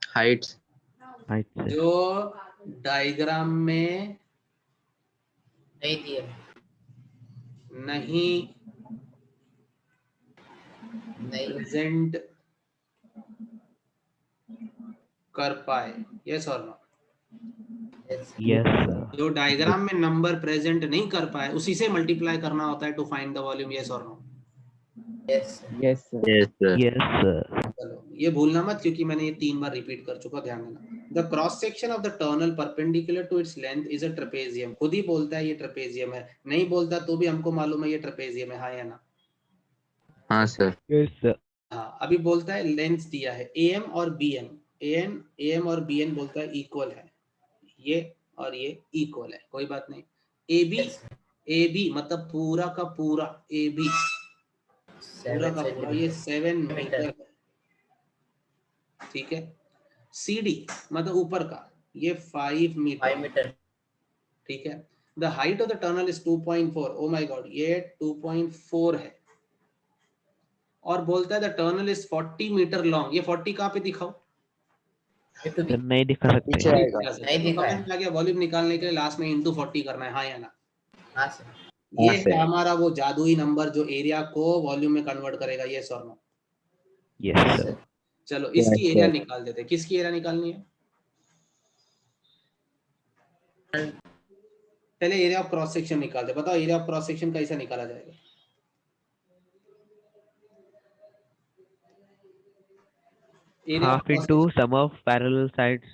Heights. Height, sir. जो डायग्राम में नहीं प्रेजेंट कर पाए। यस और नो? Yes, sir. जो डायग्राम में नंबर प्रेजेंट नहीं कर पाए उसी से मल्टीप्लाई करना होता है to find the volume. Yes और no? Yes, sir. Yes, sir. Yes, sir. चलो, ये भूलना मत क्योंकि मैंने ये 3 बार रिपीट कर चुका, ध्यान देना। The cross section of the tunnel perpendicular to its length is a trapezium. खुद ही बोलता है ये ट्रेपेजियम है, नहीं बोलता तो भी हमको मालूम है ये ट्रेपेजियम है। हाँ या ना? हाँ, sir. Yes, sir. हाँ, अभी बोलता है लेंथ दिया है एएम और बीएम। एएम और बीएन बोलता है इक्वल है, ये और ये इक्वल है, कोई बात नहीं। एबी मतलब पूरा का पूरा, एबी पूरा का पूरा ये 7 मीटर है, ठीक है। सीडी मतलब ऊपर का, ये 5 मीटर, ठीक है। The height of the tunnel is 2.4। Oh my god, ये 2.4 है। और बोलता है the tunnel is 40 metre long. ये 40 कहाँ पे दिखाओ? Sir, नहीं दिखा सकते. पीछे आएगा। नहीं दिखा है। वॉल्यूम निकालने के लिए लास्ट में इंटू 40 करना है। हाँ या ना? हाँ सर। ये हाँ, sir. है हमारा वो जादुई नंबर जो एरिया को वॉल्यूम में कन्वर्ट करेगा। ये सर नो? Yes, sir. चलो, इसकी Yes, एरिया sir. निकाल देते हैं। किसकी एरिया निकालनी है? पहले एरिया ऑफ क्रॉस सेक्शन निकाल दे। बताओ एरिया ऑफ क्रॉस सेक्शन कैसे निकाला जाएगा? Half into sum of parallel sides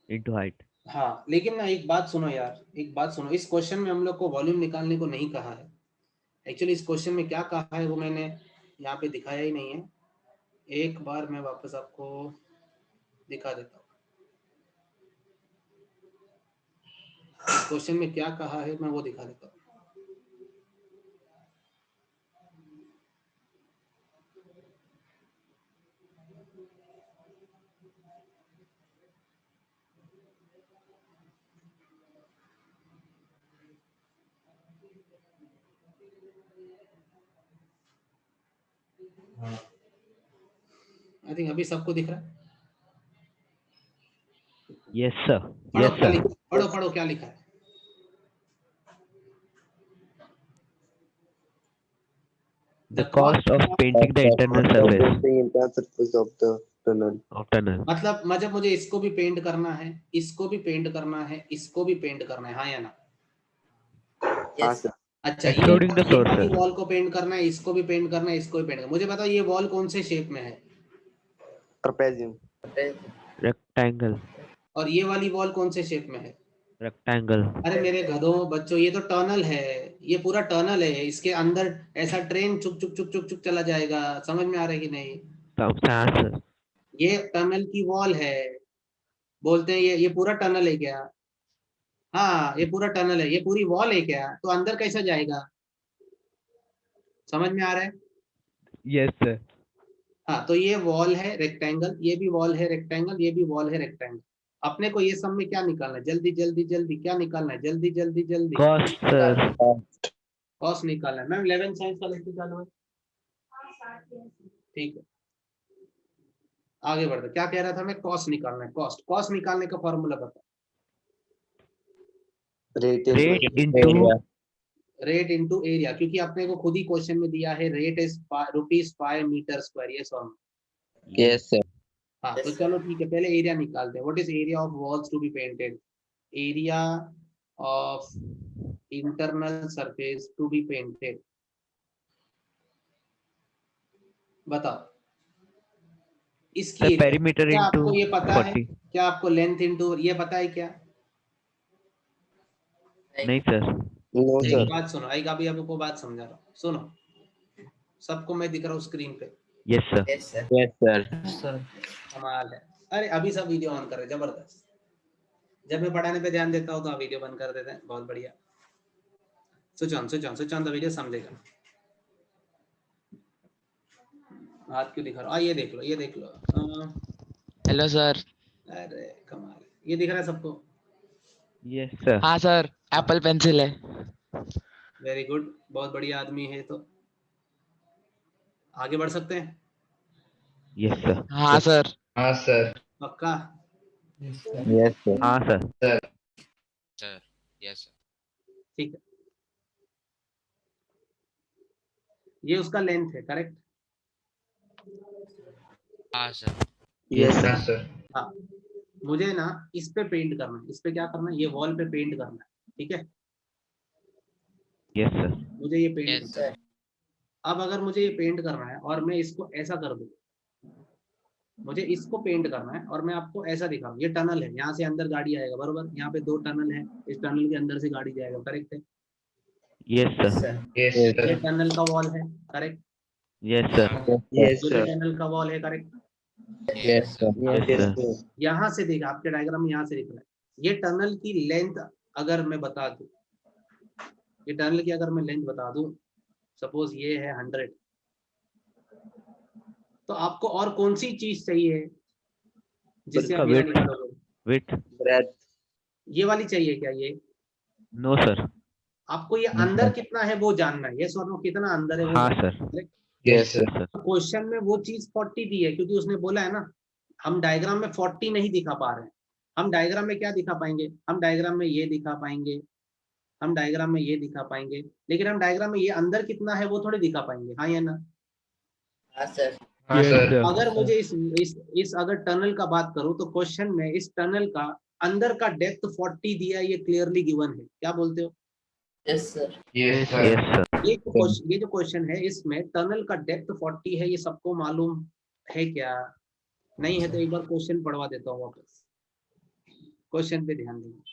into height. हाँ, लेकिन ना एक बात सुनो यार, एक बात सुनो। इस क्वेश्चन में हम लोग को वॉल्यूम निकालने को नहीं कहा है। एक्चुअली इस क्वेश्चन में क्या कहा है वो मैंने यहाँ पे दिखाया ही नहीं है। एक बार मैं वापस आपको दिखा देता हूँ। इस क्वेश्चन में क्या कहा है मैं वो दिखा देता हूँ। आई थिंक अभी सबको दिख रहा है। Yes, sir. पढ़ो Yes, क्या sir. लिखा है? पढ़ो पढ़ो क्या लिखा है? The cost of painting the internal surface surface of the tunnel. of tunnel. मतलब जब मुझे इसको भी पेंट करना है, इसको भी पेंट करना है, इसको भी पेंट करना है। हाँ या ना? हाँ सर। अच्छा, Excluding the floor, sir. Wall को पेंट करना है, इसको भी पेंट करना है, इसको भी पेंट करना है। मुझे बताओ ये वॉल कौन से शेप में है? ट्रेपेजियम। Rectangle. और ये वाली वॉल कौन से शेप में है? Rectangle. अरे मेरे गधों बच्चों, ये तो टनल है, ये पूरा टनल है। इसके अंदर ऐसा ट्रेन चुक चुक चुक चुक चुक चला जाएगा। समझ में आ रहा है कि नहीं? Sir. ये टनल की वॉल है, बोलते हैं ये पूरा टनल है क्या? हाँ, ये पूरा टनल है, ये पूरी वॉल है क्या? तो अंदर कैसा जाएगा? समझ में आ रहा है? Yes, sir. हाँ, तो ये वॉल है रेक्टेंगल, ये भी वॉल है रेक्टेंगल, ये भी वॉल है रेक्टेंगल। अपने को ये सब में क्या निकालना है? जल्दी जल्दी जल्दी क्या निकालना है? जल्दी जल्दी जल्दी Cost, sir. कॉस्ट निकालना है। मैम 11 साइंस का लेक्चर चालू है, ठीक है। आगे बढ़ते, क्या कह रहा था मैं? कॉस्ट निकालना है। कॉस्ट निकालने का फॉर्मूला बता। Rate into rate into area, क्योंकि अपने को खुद ही क्वेश्चन में दिया है रेट इज ₹5 मीटर स्क्वायर। ये सॉन्ग। Yes, sir. हाँ, तो चलो ठीक है, पहले एरिया निकालते हैं। What is area of walls to be painted? Area of internal surface to be painted, बताओ इसकी the area। perimeter क्या into आपको ये पता 40. है? क्या आपको लेंथ इंटू ये पता है क्या? नहीं, sir. नो एक सर। बात सुनो, एक अभी आपको बात समझा रहा हूँ, सुनो। सबको मैं दिख रहा हूँ स्क्रीन पे, Yes, sir. Yes, sir. Yes, sir. Sir. कमाल है। अरे अभी सब वीडियो ऑन कर रहे हैं, जबरदस्त। जब मैं पढ़ाने पे ध्यान देता हूँ तो आप वीडियो बंद कर देते हैं, बहुत बढ़िया। स्विच ऑन द वीडियो, समझेगा। हाथ क्यों दिखा रहा हूँ? ये देख लो, ये देख लो। Hello sir. अरे कमाल है, ये दिख रहा है सबको? Yes, sir. हाँ सर, एप्पल पेंसिल है। वेरी गुड, बहुत बढ़िया आदमी है। तो आगे बढ़ सकते हैं? Yes, sir. हाँ सर। हाँ सर। पक्का? Yes, sir. हाँ sir. सर यस ठीक है, ये उसका लेंथ है, करेक्ट? हाँ सर। यस हाँ सर। सर। हाँ, मुझे ना इस पे पेंट करना है। इस पे क्या करना है? ये वॉल पे पेंट करना है, ठीक है? Yes, sir. मुझे ये पेंट Yes, करना है। अब अगर मुझे ये पेंट करना है और मैं इसको ऐसा कर दूं, मुझे इसको पेंट करना है और मैं आपको ऐसा दिखाऊं, ये टनल है, यहाँ से अंदर गाड़ी आएगा, बरोबर? यहाँ पे 2 टनल है, इस टनल के अंदर से गाड़ी जाएगा, करेक्ट है? Yes, sir. Yes, ये sir. टनल का वॉल है, करेक्ट? Yes, sir. यस ये सर। टनल का वॉल है, correct? Yes, sir. Yes, yes sir. Sir. यहाँ से देखा, आपके डायग्राम में यहाँ से दिख रहा है। ये टनल की लेंथ अगर मैं बता दूं, ये टनल की अगर मैं लेंथ बता दूं, सपोज ये है 100, तो आपको और कौन सी चीज चाहिए जिससे उसका आप ये width. निकालोगे? Width. ब्रेथ। ये वाली चाहिए क्या? ये No, sir. आपको ये अंदर कितना है वो जानना है, यस और नो, कितना अंदर है वो हाँ जानना sir. है। Yes, sir. Yes, sir. Question में वो चीज 40 दी है, क्योंकि उसने बोला है ना, हम डायग्राम में 40 नहीं दिखा पा रहे हैं। हम डायग्राम में क्या दिखा पाएंगे? हम डायग्राम में ये दिखा पाएंगे, हम डायग्राम में ये दिखा पाएंगे, लेकिन हम डायग्राम में ये अंदर कितना है वो थोड़ी दिखा पाएंगे, हाँ या ना? हाँ सर। हाँ Yes, सर। sir. अगर मुझे इस अगर टनल का बात करूं तो क्वेश्चन में इस टनल का अंदर का डेप्थ 40 दिया है, ये क्लियरली गिवन है। क्या बोलते हो? Yes, sir. Yes, Yes, sir. yes, sir. ये जो क्वेश्चन है इसमें टनल का डेप्थ 40 है, ये सबको मालूम है क्या? नहीं है तो एक बार क्वेश्चन पढ़वा देता हूँ वापस, क्वेश्चन पे ध्यान देंगे।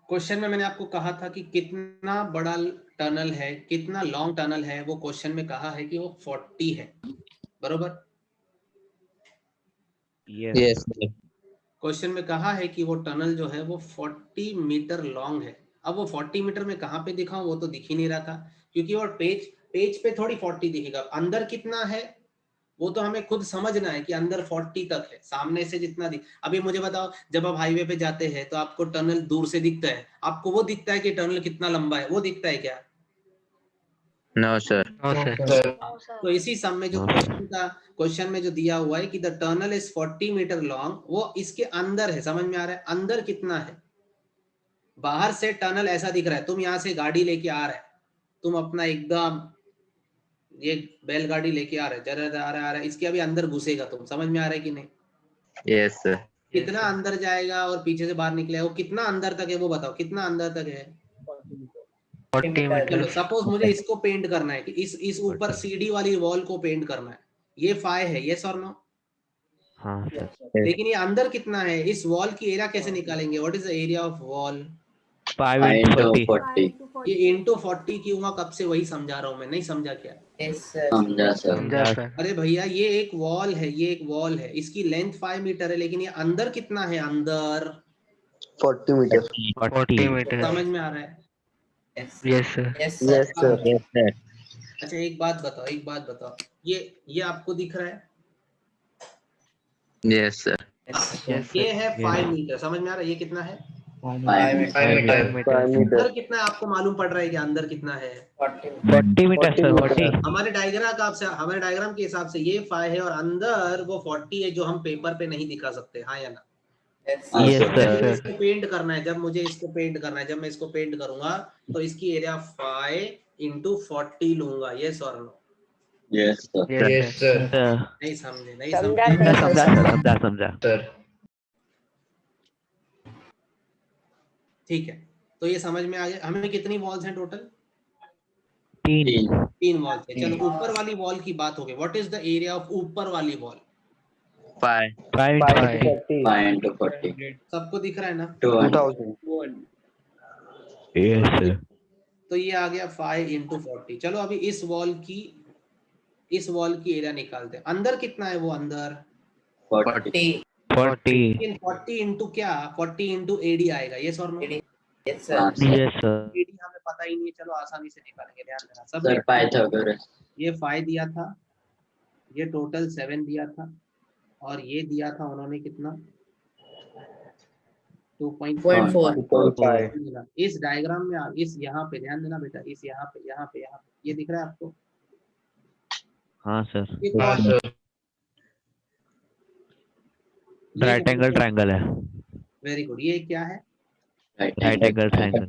क्वेश्चन में मैंने आपको कहा था कि कितना बड़ा टनल है, कितना लॉन्ग टनल है, वो क्वेश्चन में कहा है कि वो 40 है, बरोबर? Yes. Yes, sir. क्वेश्चन में कहा है कि वो टनल जो है वो 40 मीटर लॉन्ग है। अब वो 40 मीटर में कहाँ पे दिखाऊं, वो तो दिख ही नहीं रहा था, क्योंकि वो पेज पे थोड़ी 40 दिखेगा। अंदर कितना है वो तो हमें खुद समझना है कि अंदर 40 तक है, सामने से जितना दिख। अभी मुझे बताओ, जब आप हाईवे पे जाते हैं तो आपको टनल दूर से दिखता है, आपको वो दिखता है कि टनल कितना लंबा है, वो दिखता है क्या? No, sir. Sir. No, sir. तो इसी सम में जो हाँ। क्वेश्चन में जो दिया हुआ है कि the tunnel is 40 metre long, वो इसके अंदर है, समझ में आ रहा है? अंदर कितना है? बाहर से टनल ऐसा दिख रहा है, तुम यहाँ से गाड़ी लेके आ रहे है, तुम अपना एकदम ये बैलगाड़ी लेके आ रहे, जरा आ रहा है, इसके अभी अंदर घुसेगा, तुम समझ में आ रहा है कि नहीं? Yes, sir. कितना अंदर जाएगा और पीछे से बाहर निकलेगा, वो कितना अंदर तक है वो बताओ, कितना अंदर तक है? 40 चलो सपोज मुझे इसको पेंट करना है कि इस ऊपर सीढ़ी वाली वॉल को पेंट करना है, ये 5 है, यस और नो? हाँ sir. लेकिन ये अंदर कितना है? इस वॉल की एरिया कैसे निकालेंगे? What is the area of wall? 5 into 40. 40. ये इंटू 40 क्यों हुआ? कब से वही समझा रहा हूँ मैं, नहीं समझा क्या? Yes, sir. समझा, sir. समझा सर। अरे भैया ये एक वॉल है, ये एक वॉल है, इसकी लेंथ 5 मीटर है, लेकिन ये अंदर कितना है? अंदर 40 मीटर। 40 मीटर। समझ में आ रहा है? Yes, yes sir. yes, sir. Yes sir. Yes, sir. अच्छा एक बात बताओ, ये आपको दिख रहा है? Yes, sir. ये है 5 मीटर, समझ में आ रहा है? ये कितना है? 5 मीटर। 5 अंदर मीटर। कितना है आपको मालूम पड़ रहा है कि अंदर कितना है? 40 40 मीटर सर. 40. हमारे डायग्राम के हिसाब से ये 5 है और अंदर वो 40 है, जो हम पेपर पे नहीं दिखा सकते, हाँ या ना? Yes, Yes, जब sir. मुझे इसको पेंट करना है, जब मैं इसको पेंट करूंगा तो इसकी एरिया 5 into 40 लूंगा, यस और no? Yes, sir. Yes, sir. Sir. नहीं समझे? समझा. Sir. ठीक है, तो ये समझ में आ गया। हमें कितनी वॉल्स हैं टोटल? तीन 3 वॉल थे। चलो ऊपर वाली वॉल की बात हो गई। What is the area of ऊपर वाली वॉल? 5 5 into 40 सबको दिख रहा है ना? 2000 यस सर तो ये आ गया 5 into 40। चलो अभी इस वॉल की एरिया निकालते हैं। अंदर कितना है वो अंदर? 40 40 लेकिन 40 into क्या? 40 into AD आएगा। यस और no? Yes, sir. Yes sir AD हमें पता ही नहीं है। चलो आसानी से निकालेंगे, ध्यान देना सब। सर पाइथागोरस ये 5 दिया था, ये टोटल 7 दिया था, और ये दिया था उन्होंने कितना? 2.4। 2.5 इस डायग्राम में इस यहाँ पे ध्यान देना बेटा, इस यहाँ पे ये दिख रहा है आपको? हाँ सर ये कौन है? राइट एंगल ट्रायंगल है वेरी गुड। ये क्या है? राइट एंगल ट्रायंगल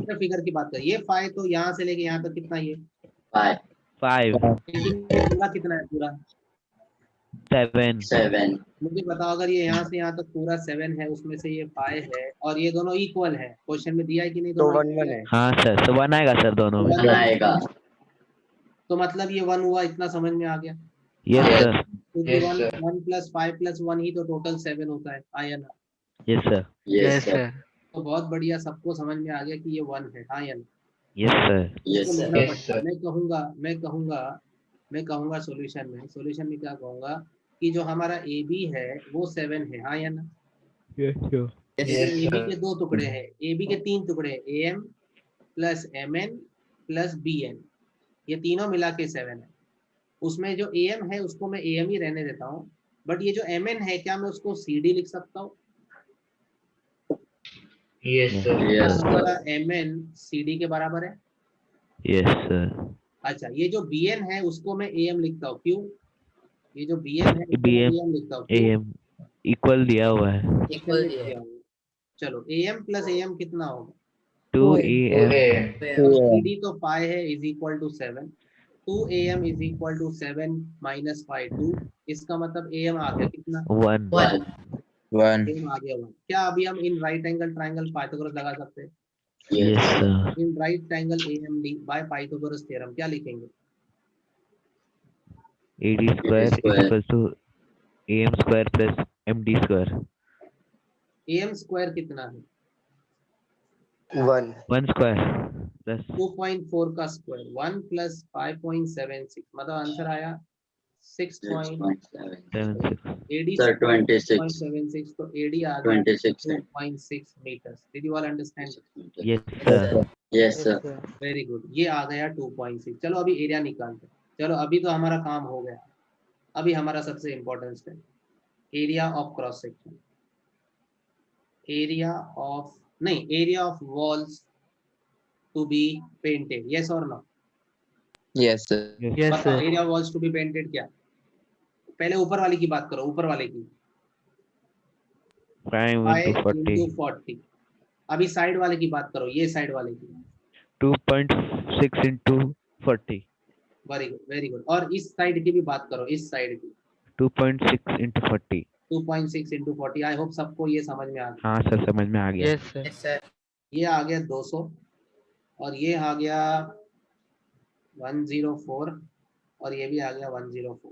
फिगर की बात करें, ये 5 तो यहाँ से लेके यहाँ तक कितना? ये 5 लेकिन पूरा कितना है? पूरा 7 मुझे बताओ, अगर ये यहाँ से यहाँ तक पूरा 7 है, उसमें से ये 5 है और ये दोनों इक्वल है, क्वेश्चन में दिया है कि नहीं? तो दोनों 1 1 है। हाँ सर तो 1 आएगा सर दोनों में आएगा। तो मतलब ये 1 हुआ, इतना समझ में आ गया? यस सर क्योंकि 1 + 5 + 1 ही तो टोटल 7 होता है, आया ना? यस सर यस सर तो बहुत बढ़िया, सबको समझ में आ गया कि ये 1 है, हाँ या ना? यस सर यस इसको सर लिखना पड़ता है। मैं कहूंगा सॉल्यूशन में क्या कहूंगा कि जो हमारा AB है वो 7 है, हाँ या ना? यस सर AB के 2 टुकड़े हैं, AB के 3 टुकड़े हैं, AM + MN + BN, ये तीनों मिला के 7 है। उसमें जो AM है उसको मैं AM ही रहने देता हूँ, बट ये जो MN है क्या मैं उसको CD लिख सकता हूँ? यस सर हमारा MN CD के बराबर है। यस सर अच्छा, ये जो BN है उसको मैं AM लिखता हूँ, क्यों? ये जो BN है उसको मैं AM लिखता हूँ, क्यों? AM इक्वल दिया हुआ है Equal दिया है। चलो AM + AM कितना होगा? 2AM CD तो pi है = 7, 2AM = 7 - 5 2, इसका मतलब AM आ गया कितना? 1 AM आ गया 1। क्या अभी हम in right angle triangle Pythagoras लगा सकते हैं? Yes sir in right triangle AMD by Pythagoras theorem क्या लिखेंगे? AD² = AM² + MD²। AM square कितना है? 1 1² प्लस 2.4 का स्क्वायर, 1 + 5.76, मतलब आंसर आया 6.76। AD सर 26 6.76, तो AD आ गया 26 2.6 meters। Did you all understand? Yes sir yes sir very good, ये आ गया 2.6। चलो अभी एरिया निकालते हैं। चलो अभी तो हमारा काम हो गया, अभी हमारा सबसे important step, area of cross section, area of walls to be painted, yes और नो? यस सर बताओ area of walls to be painted क्या? पहले ऊपर वाली की बात करो, ऊपर वाले की 5 × 40। अभी साइड वाले की बात करो, ये साइड वाले की 2.6 × 40 वेरी गुड। और इस साइड की भी बात करो, इस साइड की 2.6 × 40 2.6 × 40। आई होप सबको ये समझ में आ गया। हाँ सर समझ में आ गया Yes, sir. ये आ गया 200 और ये आ गया 104 और ये भी आ गया 104,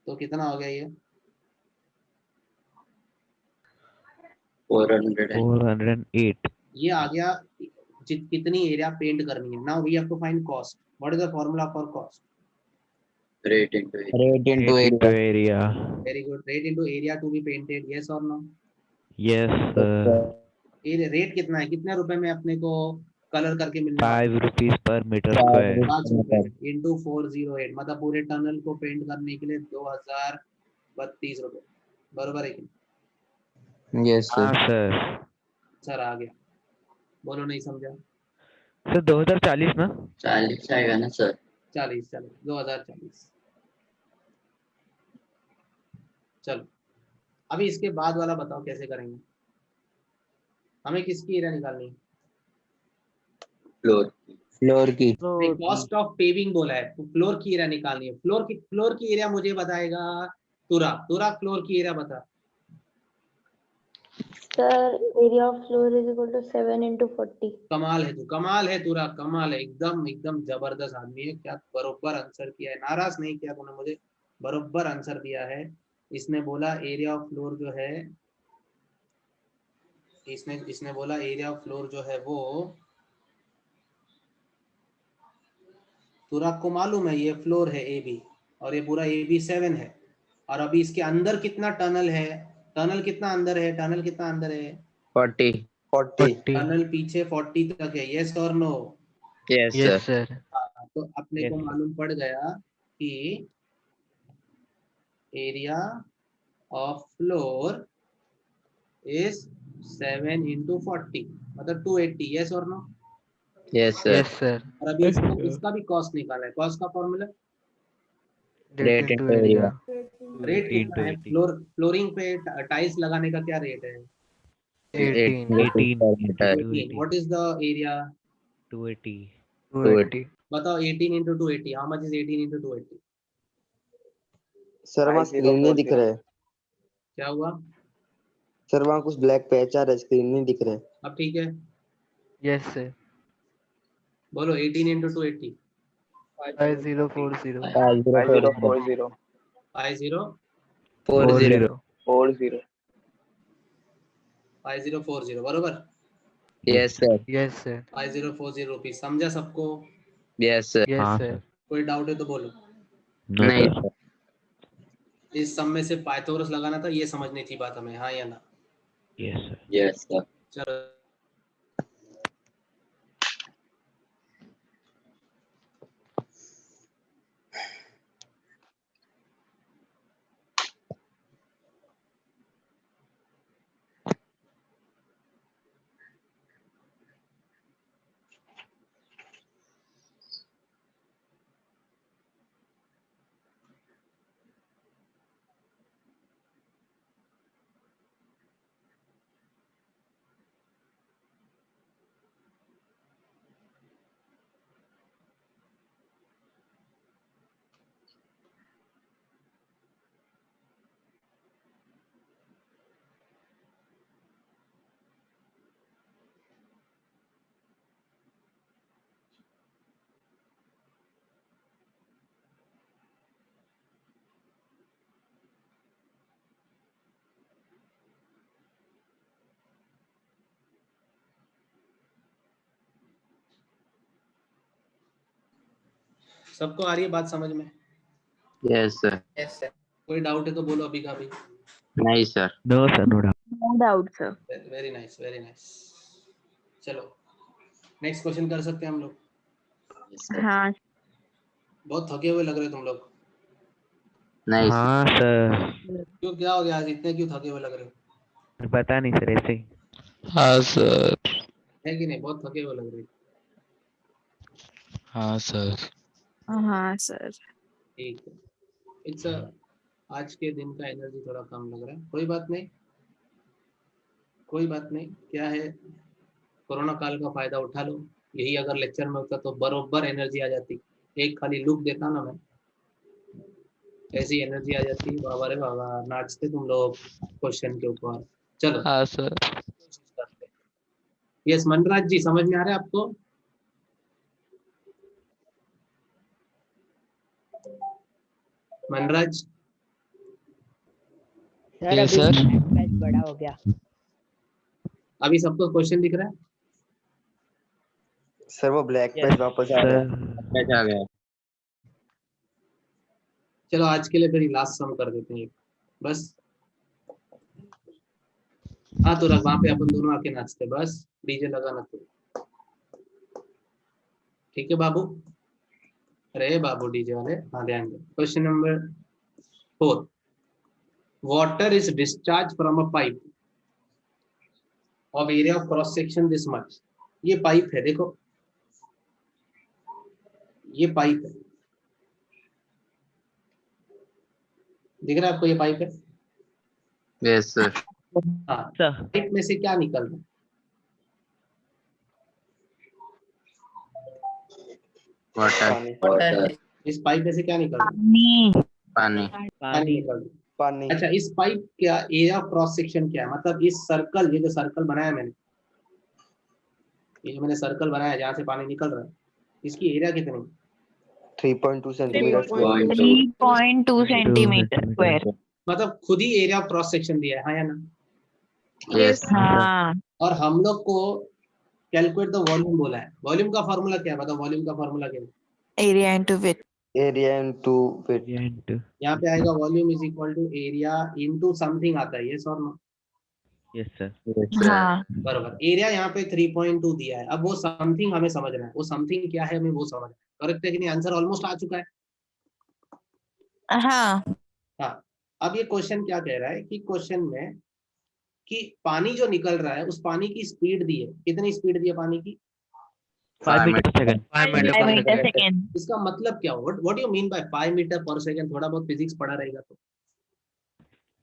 तो कितना हो गया ये? 408 ये आ गया कितनी एरिया पेंट करनी है। Now we have to find cost. What is the formula for cost? rate into area very good, rate into area to be painted, yes और नो? यस सर ये रेट कितना है, कितने रुपए में अपने को कलर करके मिलने वाला? 5 rupees per meter square 5 रुपए इंटू 408, मतलब पूरे टनल को पेंट करने के लिए 2032 रुपए, बरोबर है कि नहीं? यस हाँ सर सर सर आ गया, बोलो नहीं समझा? सर 2040 ना 40 आएगा ना सर 40 2040। चलो अभी इसके बाद वाला बताओ कैसे करेंगे। हमें किसकी एरिया निकालनी है? फ्लोर की कॉस्ट ऑफ पेविंग बोला है तो फ्लोर की एरिया निकालनी है। फ्लोर की एरिया मुझे बताएगा तुरा फ्लोर की एरिया बता। Sir, area of floor is equal to 7 into 40. कमाल है तू, कमाल है तूरा, कमाल है, एकदम एकदम जबरदस्त आदमी है। क्या बरोबर आंसर किया है, नाराज नहीं किया तूने मुझे, बरोबर आंसर दिया है। इसने बोला एरिया ऑफ फ्लोर जो है, इसने बोला एरिया ऑफ फ्लोर जो है वो, तूरा को मालूम है ये फ्लोर है ए बी, और ये पूरा ए बी 7 है, और अभी इसके अंदर कितना टनल है, टनल कितना अंदर है, टनल कितना अंदर है 40. 40. टनल पीछे 40 तक है, यस और no? Yes, sir. Yes, sir. तो अपने Yes, को sir. मालूम पड़ गया कि area of floor is 7 into 40, मतलब 280, यस और no? Yes, sir. Yes, sir. और अभी इसका भी कॉस्ट निकालना है, कॉस्ट का formula Rate into area. Rate कितना है, फ्लोरिंग पे टाइल्स लगाने का क्या रेट है? 18. 18. What is the area? 280. 280. बताओ 18 into 280, how much is 18 into 280? Sir वहाँ स्क्रीन नहीं दिख रहा है। क्या हुआ? सर वहाँ कुछ ब्लैक पैच आ रहा है, स्क्रीन नहीं दिख रहा है। अब ठीक है, Yes, sir. बोलो 18 into 280, 5040. 5040. 5040 40. 5040, बरोबर? Yes, sir. Yes, sir. 5040 rupees, समझा सबको? Yes, sir. Yes, हाँ, sir. sir. कोई डाउट है तो बोलो। No, नहीं sir. इस सम में से पाइथागोरस लगाना था, ये समझनी थी बात हमें, हाँ या ना? Yes, sir. Yes, sir. चलो सबको आ रही है बात समझ में? Yes, sir. Yes, sir. कोई डाउट है तो बोलो अभी का भी। नहीं, sir. No, sir. No doubt. No doubt, sir. Very nice, very nice. चलो नेक्स्ट क्वेश्चन कर सकते हैं हम लोग। Yes, sir. हाँ बहुत थके हुए लग रहे हो तुम लोग, नहीं, sir. हाँ, sir. क्यों, क्या हो गया आज, इतने क्यों थके हुए लग रहे हो? पता नहीं सर, ऐसे ही. हाँ सर. है कि नहीं, बहुत थके हुए लग रहे हो? हाँ सर. हाँ सर। ठीक है, इट्स आज के दिन का एनर्जी थोड़ा कम लग रहा है, कोई बात नहीं, कोई बात नहीं। क्या है, कोरोना काल का फायदा उठा लो। यही अगर लेक्चर में होता तो बरोबर एनर्जी आ जाती, एक खाली लुक देता ना मैं, ऐसी एनर्जी आ जाती, बाबा रे बाबा, नाचते तुम लोग क्वेश्चन के ऊपर। चलो हाँ सर. कोशिश करते हैं। यस मनराज जी, समझ में आ रहा है आपको? Manraj Yes, sir. बड़ा हो गया। अभी सबको क्वेश्चन दिख रहा है? सर वो ब्लैक पैच वापस आ रहा है। सर कैसा आ गया? चलो आज के लिए फिर लास्ट सम कर देते हैं एक, बस। हाँ तो रख, वहां पे अपन दोनों आके नाचते, बस डीजे लगाना तो। ठीक है बाबू, अरे बाबू डीजे वाले, हाँ ध्यान दे। Question number 4, water is discharge from a pipe of area of cross section this much. ये पाइप है, देखो ये पाइप है, दिख रहा है आपको, ये पाइप है। Yes, sir. हाँ, सर पाइप में से क्या निकल रहा है? Water. Water. इस पाइप में से क्या निकल रहा है? पानी। पानी. पानी निकल रहा है। पानी। अच्छा, इस पाइप क्या एरिया ऑफ क्रॉस सेक्शन क्या है, मतलब इस सर्कल, ये जो सर्कल बनाया मैंने, ये जो मैंने सर्कल बनाया जहाँ से पानी निकल रहा है, इसकी एरिया कितनी? 3.2 centimetre square. 3.2 centimetre centimeter square. मतलब खुद ही एरिया ऑफ क्रॉस सेक्शन दिया है, हाँ या ना? Yes. हाँ और हम लोग को कैलकुलेट द वॉल्यूम बोला है। वॉल्यूम का फॉर्मूला क्या है, बताओ वॉल्यूम का फॉर्मूला क्या है? Area into width. Area into width. and यहाँ पे आएगा volume is equal to area into something आता है, यस और no? yes sir. Yes, sir. हाँ बराबर। एरिया यहाँ पे 3.2 दिया है, अब वो समथिंग हमें समझना है, वो समथिंग क्या है हमें वो समझना है। करेक्ट है कि नहीं? आंसर ऑलमोस्ट आ चुका है। हाँ हाँ, अब ये क्वेश्चन क्या कह रहा है कि क्वेश्चन में कि पानी जो निकल रहा है उस पानी की स्पीड दी है, कितनी स्पीड दी है पानी की? 5 meter second. 5 meter 5 per metre second. Second. इसका मतलब क्या? What you mean by 5 metre per second? थोड़ा बहुत फिजिक्स पढ़ा रहेगा तो।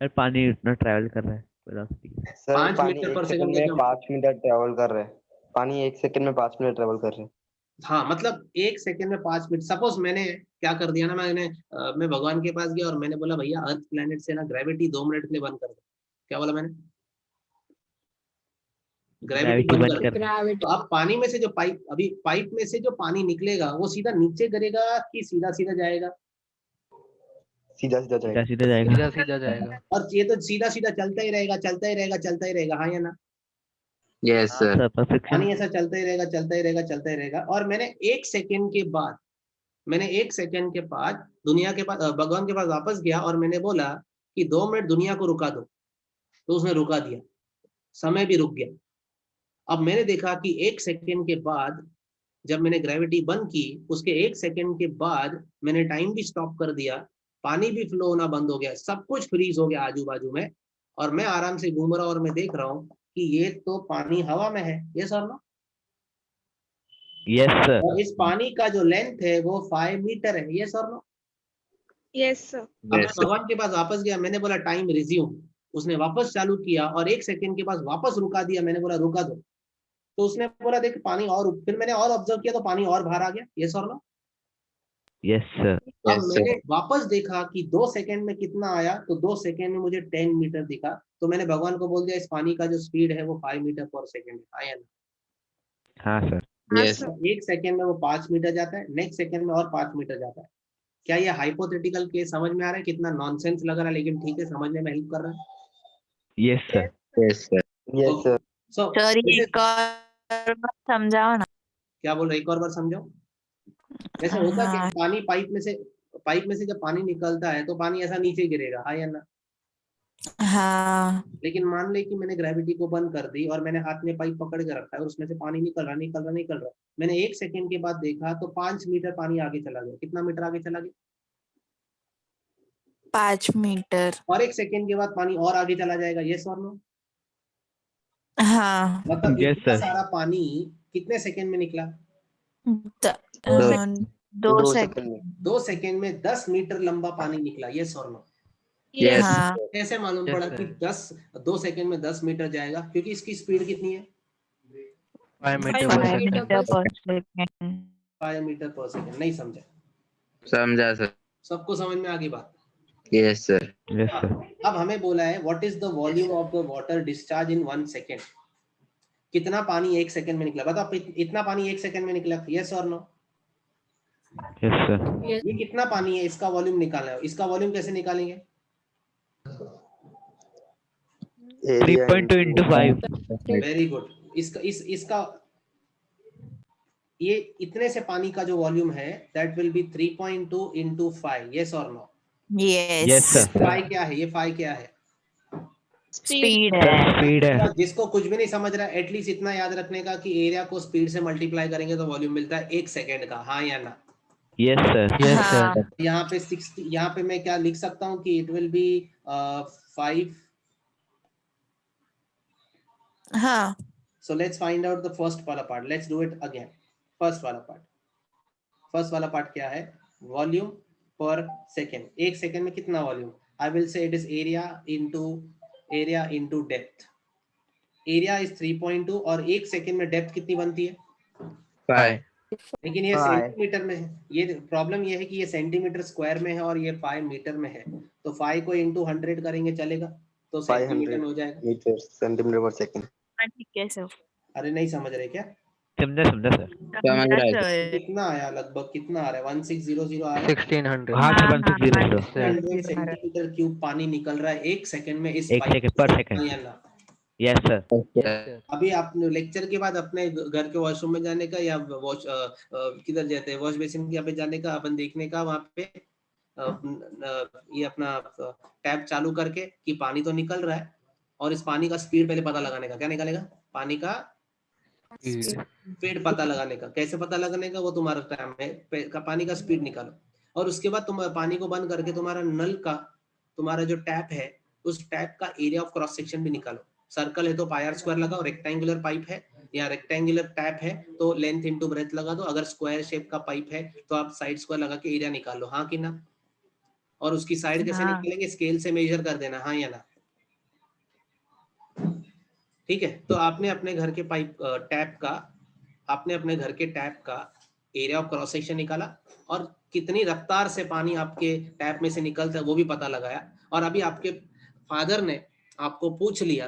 सर पानी इतना ट्रैवल कर रहा है वेलोसिटी। सर 5 पानी मीटर 1 पर सेकंड सेकंड का में क्या? 5 मिनट ट्रेवल कर रहे हैं। पानी 1 सेकंड में 5 मिनट ट्रेवल कर रहे हैं। हाँ, मतलब 1 सेकंड में 5 मिनट। सपोज मैंने क्या कर दिया ना, मैं भगवान के पास गया और मैंने बोला भैया अर्थ प्लेनेट से ना ग्रेविटी 2 मिनट के लिए बंद कर दो। क्या बोला मैंने? ग्रेविटी Gravity बंद बंद कर कर दो। तो अब पानी में से जो पाइप, अभी पाइप में से जो पानी निकलेगा वो सीधा नीचे गिरेगा कि सीधा सीधा जाएगा? सीधा सीधा जाएगा। सीधा जाएगा। सीधा सीधा जाएगा। और ये तो सीधा सीधा चलता ही रहेगा, चलता ही रहेगा, चलता ही रहेगा, हाँ या ना? Yes, हाँ sir. Sir perfection. पानी ऐसा चलता ही रहेगा, चलता ही रहेगा, चलता ही रहेगा। और मैंने 1 सेकंड के बाद दुनिया के पास, भगवान के पास वापस गया और मैंने बोला कि 2 मिनट दुनिया को रुका दो, तो उसने रुका दिया, समय भी रुक गया। अब मैंने देखा कि 1 सेकंड के बाद जब मैंने ग्रेविटी बंद की, उसके 1 सेकंड के बाद मैंने टाइम भी स्टॉप कर दिया, पानी भी फ्लो होना बंद हो गया, सब कुछ फ्रीज हो गया आजू बाजू में, और मैं आराम से घूम रहा हूँ और मैं देख रहा हूँ कि ये तो पानी हवा में है, ये सर ना? Yes sir. और इस पानी का जो लेंथ है वो 5 मीटर है, ये सर ना? Yes sir. अब मैं Yes, sir. भगवान के पास वापस गया, मैंने बोला टाइम रिज्यूम, उसने वापस चालू किया और 1 सेकंड के पास वापस रुका दिया, मैंने बोला रुका दो, तो उसने बोला देख पानी और, फिर मैंने और ऑब्जर्व किया तो पानी और बाहर आ गया, ये सर ना? Yes sir. अब Yes, sir. मैंने वापस देखा कि 2 सेकंड में कितना आया, तो 2 सेकंड में मुझे 10 मीटर दिखा, तो मैंने भगवान को बोल दिया इस पानी का जो स्पीड है वो 5 मीटर पर सेकंड है, आया ना? हाँ सर। Yes, sir. 1 सेकंड में वो 5 मीटर जाता है, नेक्स्ट सेकंड में और 5 मीटर जाता है। क्या ये हाइपोथेटिकल केस समझ में आ रहा है? कितना नॉनसेंस लग रहा है, लेकिन ठीक है, समझने में हेल्प कर रहा है। Yes sir. Yes, sir. Yes sir. So sir ये एक और बार समझाओ ना। क्या बोल रहे, एक और बार समझाओ। जैसे होता है हाँ कि पानी पाइप में से जब पानी निकलता है तो पानी ऐसा नीचे गिरेगा, हाँ या ना? हाँ लेकिन मान ले कि मैंने ग्रेविटी को बंद कर दी और मैंने हाथ में पाइप पकड़ के रखा है और उसमें से पानी निकल रहा। मैंने 1 सेकंड के बाद देखा तो 5 मीटर पानी आगे चला गया। कितना मीटर आगे चला गया? 5 मीटर। और 1 सेकंड के बाद पानी और आगे चला जाएगा, यस और नो? हाँ मतलब Yes, इतना sir. सारा पानी कितने सेकंड में निकला? द- दो अ, 2 2 सेकंड। सेकंड में। 2 सेकंड में 10 मीटर लंबा पानी निकला, यस और नो? Yes. हाँ कैसे मालूम Yes, पड़ा sir. कि 2 सेकंड में 10 मीटर जाएगा? क्योंकि इसकी स्पीड कितनी है? 5 meter 5 per second. Metre per second. 5 metre per second. नहीं समझा? समझा sir. सबको समझ में आ गई बात? Yes, sir. यस हाँ, सर। अब हमें बोला है what is the volume of the water discharge in 1 second. कितना पानी 1 सेकंड में निकला? बताओ इतना पानी 1 सेकंड में निकला, यस और नो? Yes sir. ये कितना पानी है, इसका वॉल्यूम निकालना है। इसका वॉल्यूम कैसे निकालेंगे? 3.2 into 5. Very good. इसका ये इतने से पानी का जो वॉल्यूम है that will be 3.2 into 5, yes और नो? Yes yes sir. फाई क्या है? ये फाई क्या है? स्पीड सर है। स्पीड है। जिसको कुछ भी नहीं समझ रहा है एटलीस्ट इतना याद रखने का कि एरिया को स्पीड से मल्टीप्लाई करेंगे तो वॉल्यूम मिलता है 1 सेकंड का, हाँ या ना? Yes sir. Yes, हाँ sir. यहाँ पे 60, यहाँ पे मैं क्या लिख सकता हूँ कि इट विल बी 5. हाँ So let's find out the first वाला part. Let's do it again. First वाला part क्या है? Volume per second. 1 सेकंड में कितना volume? I will say it is area into depth. Area is 3.2 और 1 second में depth कितनी बनती है? 5. लेकिन ये हाँ, है। सेंटीमीटर में है। ये प्रॉब्लम ये है कि ये सेंटीमीटर स्क्वायर में है और ये 5 मीटर में है, तो 5 को इंटू 100 करेंगे चलेगा, तो सेंटीमीटर 500 में हो जाएगा। मीटर सेंटीमीटर पर सेकंड। हाँ, ठीक है सर। अरे नहीं समझ रहे क्या? समझा समझा सर। समझ रहा है सर। कितना आया, लगभग कितना आ रहा है? 1600 आ रहा है। 1600 हाँ हाँ, सर 1600 सर। 100 सेंटीमीटर क्यूब पानी निकल रहा है 1 सेकंड में इस एक पाइप सेकंड पर सेकंड। या ना? Yes sir. सर। अभी आप लेक्चर के बाद अपने घर के वॉशरूम में जाने का या वॉश किधर जाते हैं, वॉश बेसिन के यहाँ पे जाने का, अपन देखने का वहाँ पे ये अपना टैप चालू करके कि पानी तो निकल रहा है, और इस पानी का स्पीड पहले पता लगाने का। क्या निकलेगा? पानी का स्पीड पता लगाने का। कैसे पता लगाने का? वो तुम्हारा टाइम है का पानी का स्पीड निकालो, और उसके बाद तुम पानी को बंद करके तुम्हारा नल का, तुम्हारा जो टैप है उस टैप का एरिया ऑफ क्रॉस सेक्शन भी निकालो। सर्कल है तो पाई आर स्क्वायर लगाओ, रेक्टेंगुलर पाइप है या रेक्टेंगुलर टैप है तो लेंथ इनटू ब्रेथ लगा दो, अगर स्क्वायर शेप का पाइप है तो आप साइड स्क्वायर लगा के एरिया निकाल लो। हाँ कि ना? और उसकी साइड कैसे हाँ। निकालेंगे? स्केल से मेजर कर देना। हाँ या ना? ठीक है, तो आपने अपने घर के पाइप टैप का, आपने अपने घर के टैप का एरिया ऑफ क्रॉस सेक्शन निकाला, और कितनी रफ्तार से पानी आपके टैप में से निकलता है वो भी पता लगाया। और अभी आपके फादर ने आपको पूछ लिया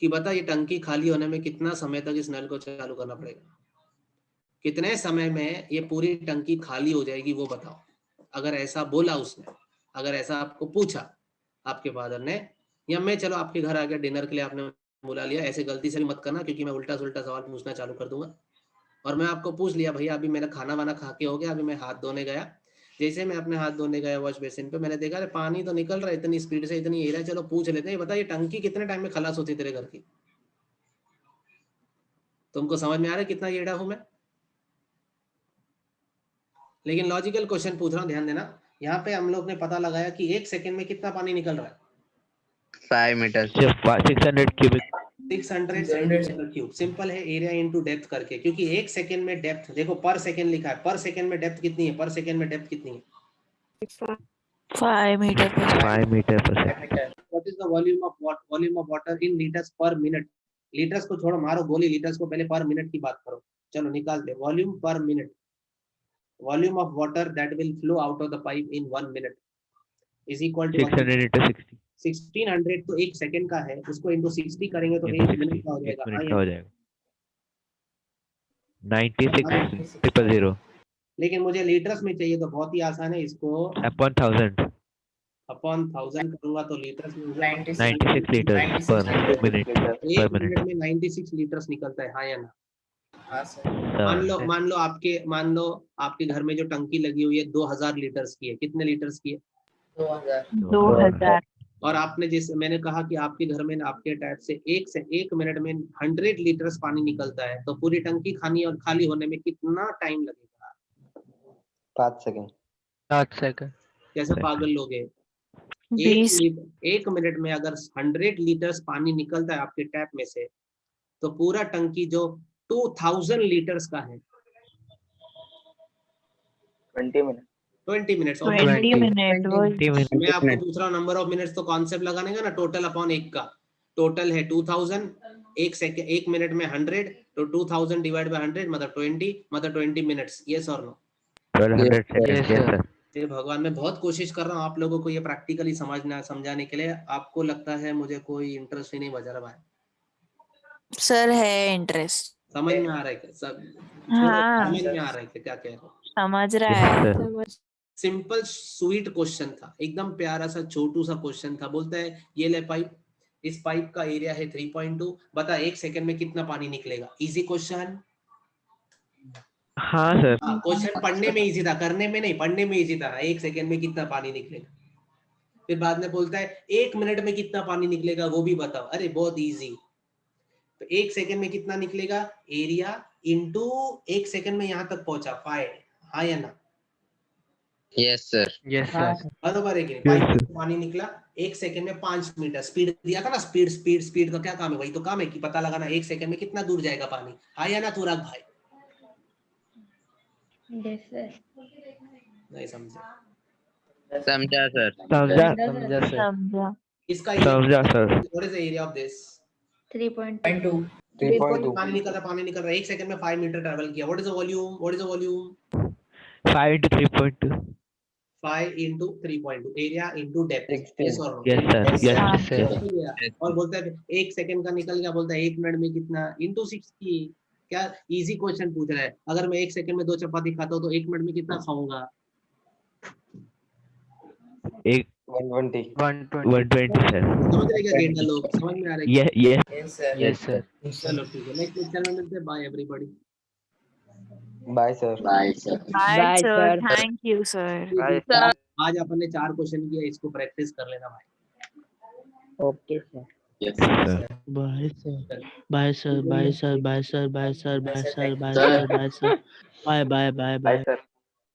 कि बता ये टंकी खाली होने में कितना समय तक इस नल को चालू करना पड़ेगा, कितने समय में ये पूरी टंकी खाली हो जाएगी वो बताओ। अगर ऐसा बोला उसने, अगर ऐसा आपको पूछा आपके फादर ने, या मैं चलो आपके घर आ गया डिनर के लिए, आपने बुला लिया, ऐसे गलती से भी मत करना क्योंकि मैं उल्टा सुल्टा सवाल पूछना चालू कर दूंगा। और मैं आपको पूछ लिया भैया अभी मेरा खाना वाना खा के हो गया, अभी मैं हाथ धोने गया, जैसे मैं अपने हाथ धोने गया वॉश बेसिन पे, मैंने देखा अरे पानी तो निकल रहा है इतनी स्पीड से, इतनी एरिया, चलो पूछ लेते हैं, बता ये टंकी कितने टाइम में खलास होती तेरे घर की? तुमको समझ में आ रहा है कितना येड़ा हूं मैं? लेकिन लॉजिकल क्वेश्चन पूछ रहा हूँ, ध्यान देना। यहाँ पे हम लोग ने पता लगाया कि 1 सेकंड में कितना पानी निकल रहा है? 5 metre. 600 cubic 600 centimetre cube. Simple है, एरिया इनटू डेप्थ करके, क्योंकि 1 सेकंड में डेप्थ देखो पर सेकंड लिखा है, पर सेकंड में डेप्थ कितनी है? पर सेकंड में डेप्थ कितनी है? 5 मीटर पर 5 metre per second. What is the volume of water in litres पर मिनट? लीटर्स को छोड़ो, मारो गोली, लीटर्स को पहले पर मिनट की बात करो। चलो निकाल दे, volume per minute, volume of water that will flow out of the pipe in 1 minute is equal to 600 into 60 1600 तो 1 सेकंड का है, उसको इनटू 60 करेंगे तो into 1 60 मिनट का हो 1 जाएगा। मिनट का हो जाएगा 96,000। लेकिन मुझे लीटर्स में चाहिए, तो बहुत ही आसान है, इसको upon 1000 अपॉन 1000 करूंगा तो लीटर्स में हो जाएगा। 96 liters per minute per एक minute। मिनट में 96 लीटर्स निकलता है। हाँ या ना? हाँ सर। मान लो आपके घर में जो टंकी लगी हुई है 2000 लीटर्स की है। कितने लीटर्स की है? 2000। 2000। और आपने जैसे मैंने कहा कि आपके घर में आपके टैप से 1 मिनट में 100 लीटर्स पानी निकलता है, तो पूरी टंकी खाली होने में कितना टाइम लगेगा? 5 सेकंड। 7 सेकंड। कैसे पागल लोग हैं? 20। 1 मिनट में अगर 100 लीटर्स पानी निकलता है आपके टैप में से, तो पूरा टंकी जो 2000 लीटर्स का है 20 मिनट। 20 मिनट्स। 20 मिनट। मैं आपको पूछ रहा हूँ नंबर ऑफ मिनट्स, तो कॉन्सेप्ट लगाने का ना, टोटल अपॉन 1 का। टोटल है 2000, 1 मिनट में 100, तो 2000 डिवाइड बाय 100 मतलब 20, मतलब 20 मिनट्स। यस और no? 1200 seconds। Yes, yes sir। sir। हे भगवान, मैं बहुत कोशिश कर रहा हूँ आप लोगों को ये प्रैक्टिकली समझाने के लिए। आपको लगता है मुझे कोई इंटरेस्ट ही नहीं बचा रहा भाई। सर है इंटरेस्ट। समझ में आ रहा है क्या सब? हाँ। समझ में आ रहा है क्या कह रहा हूँ? समझ रहा yes है। sir। सिंपल स्वीट क्वेश्चन था, एकदम प्यारा सा छोटू सा क्वेश्चन था। बोलता है ये ले पाइप, इस पाइप का एरिया है 3.2, बता 1 सेकंड में कितना पानी निकलेगा? Easy question. हाँ सर। क्वेश्चन पढ़ने में इजी था, करने में नहीं, पढ़ने में इजी था। 1 सेकंड में कितना पानी निकलेगा? फिर बाद में बोलता है 1 मिनट में कितना पानी निकलेगा वो भी बताओ। अरे बहुत इजी। तो 1 सेकंड में कितना निकलेगा? एरिया इंटू 1 सेकंड में यहाँ तक पहुंचा 5। हाँ या ना? Yes sir. Yes, sir। बराबर है कि नहीं? Yes, पाइप से पानी निकला 1 सेकंड में 5 मीटर। स्पीड दिया था ना, स्पीड का क्या काम है? वही तो काम है कि पता लगाना 1 सेकंड में कितना दूर जाएगा पानी। हाँ या ना तुराग भाई? Yes, sir. नहीं समझे? समझा सर। समझा समझा सर। समझा। इसका समझा sir. What is the area of this? 3.2. 3.2 पानी निकल रहा है 1 सेकंड में 5 मीटर ट्रैवल किया। What is the volume 5 into 3.2. 5 into 3.2 area into depth. 16 yes और नो? Yes, sir. Yes, हाँ। yes. और बोलता है 1 सेकंड का निकल गया, बोलता है 1 मिनट में कितना into 60। क्या इजी क्वेश्चन पूछ रहा है। अगर मैं 1 सेकंड में 2 चपाती खाता हूँ तो 1 मिनट में कितना खाऊंगा? 120 120, sir. समझ रहे क्या गेंडा लोग? समझ में आ रहा है? Yes, yes. Yes, sir. Yes, sir. चलो ठीक है, नेक्स्ट लेक्चर में मिलते हैं। Bye everybody. Bye sir Bye, sir. Thank you, sir. आज अपन ने 4 क्वेश्चन किया, इसको प्रैक्टिस कर लेना भाई। Okay, sir. Sir. Bye, sir. Bye, sir. Bye, sir. Bye, sir. Bye, sir. Bye, sir. Bye, sir. Bye, sir. Bye, bye, bye, bye. Bye, sir.